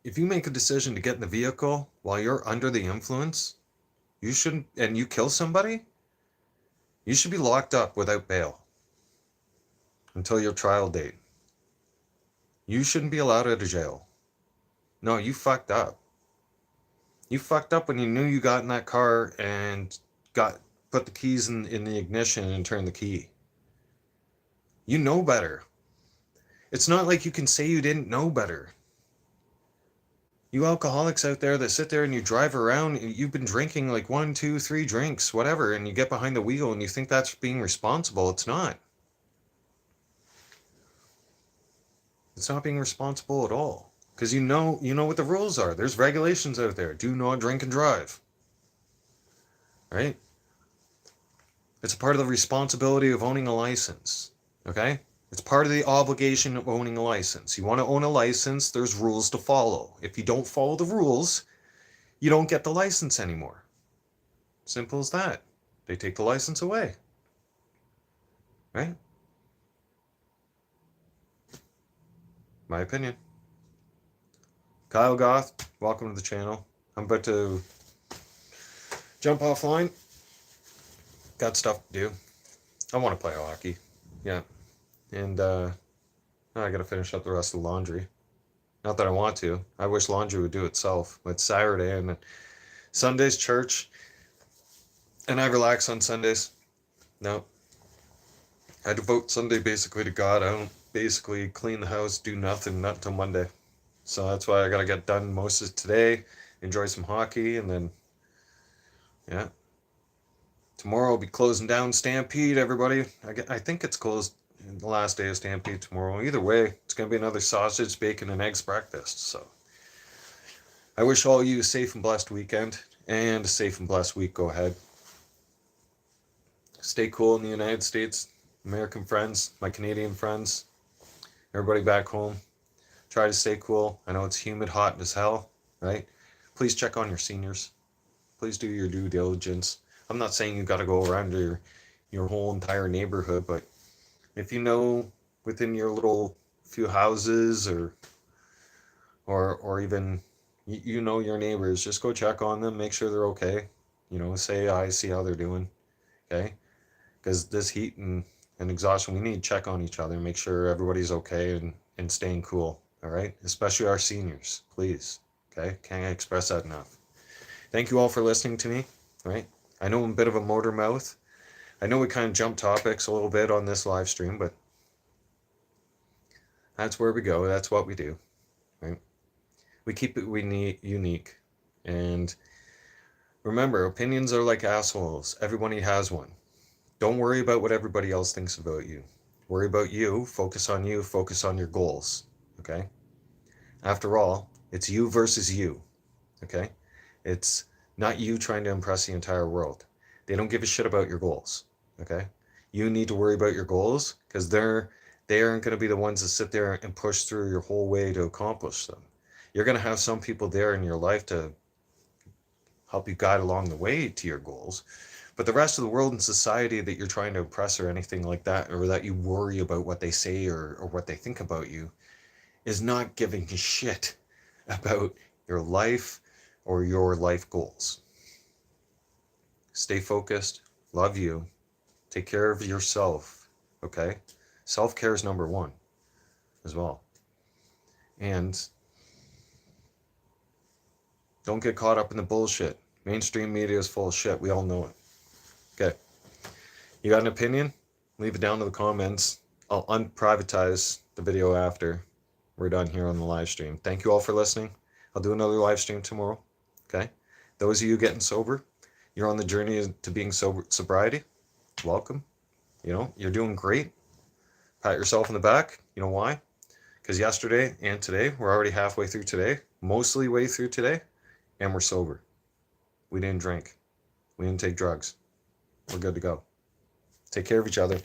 If you make a decision to get in the vehicle while you're under the influence, you shouldn't, and you kill somebody, you should be locked up without bail until your trial date. You shouldn't be allowed out of jail. No, you fucked up. You fucked up when you knew you got in that car and put the keys in the ignition and turned the key. You know better. It's not like you can say you didn't know better. You alcoholics out there that sit there and you drive around, you've been drinking like 1, 2, 3 drinks, whatever, and you get behind the wheel and you think that's being responsible. It's not. It's not being responsible at all. Because you know what the rules are. There's regulations out there. Do not drink and drive. Right? It's a part of the responsibility of owning a license. Okay? It's part of the obligation of owning a license. You want to own a license, there's rules to follow. If you don't follow the rules, you don't get the license anymore. Simple as that. They take the license away. Right? My opinion. Kyle Goth, welcome to the channel. I'm about to jump offline. Got stuff to do. I want to play hockey. Yeah. And I got to finish up the rest of the laundry. Not that I want to. I wish laundry would do itself. It's Saturday and Sunday's church. And I relax on Sundays. No. I devote Sunday basically to God. I don't basically clean the house, do nothing, not until Monday. So that's why I got to get done most of today. Enjoy some hockey. And then, yeah. Tomorrow I'll be closing down Stampede, everybody. I think it's closed the last day of Stampede tomorrow. Either way, it's going to be another sausage, bacon, and eggs breakfast. So I wish all of you a safe and blessed weekend and a safe and blessed week. Go ahead. Stay cool in the United States. American friends, my Canadian friends, everybody back home. Try to stay cool. I know it's humid, hot as hell, right? Please check on your seniors. Please do your due diligence. I'm not saying you got to go around your whole entire neighborhood, but if you know within your little few houses or even you know your neighbors, just go check on them, make sure they're okay. Say hi, see how they're doing, okay? Because this heat and exhaustion, we need to check on each other, make sure everybody's okay and staying cool, all right? Especially our seniors, please, okay? Can't express that enough. Thank you all for listening to me, right? I know I'm a bit of a motor mouth. I know we kind of jump topics a little bit on this live stream, but that's where we go. That's what we do, right? We keep it unique. And remember, opinions are like assholes. Everybody has one. Don't worry about what everybody else thinks about you. Worry about you. Focus on you. Focus on your goals, okay? After all, it's you versus you, okay? It's not you trying to impress the entire world. They don't give a shit about your goals, okay? You need to worry about your goals because they aren't going to be the ones that sit there and push through your whole way to accomplish them. You're going to have some people there in your life to help you guide along the way to your goals. But the rest of the world and society that you're trying to impress or anything like that, or that you worry about what they say or what they think about you, is not giving a shit about your life or your life goals. Stay focused. Love you. Take care of yourself. Okay? Self-care is number one as well. And don't get caught up in the bullshit. Mainstream media is full of shit. We all know it. Okay. You got an opinion? Leave it down in the comments. I'll unprivatize the video after we're done here on the live stream. Thank you all for listening. I'll do another live stream tomorrow. Okay? Those of you getting sober, you're on the journey to being sobriety. Welcome. You know, you're doing great. Pat yourself in the back. You know why? Because yesterday and today, we're already halfway through today, mostly way through today, and we're sober. We didn't drink. We didn't take drugs. We're good to go. Take care of each other.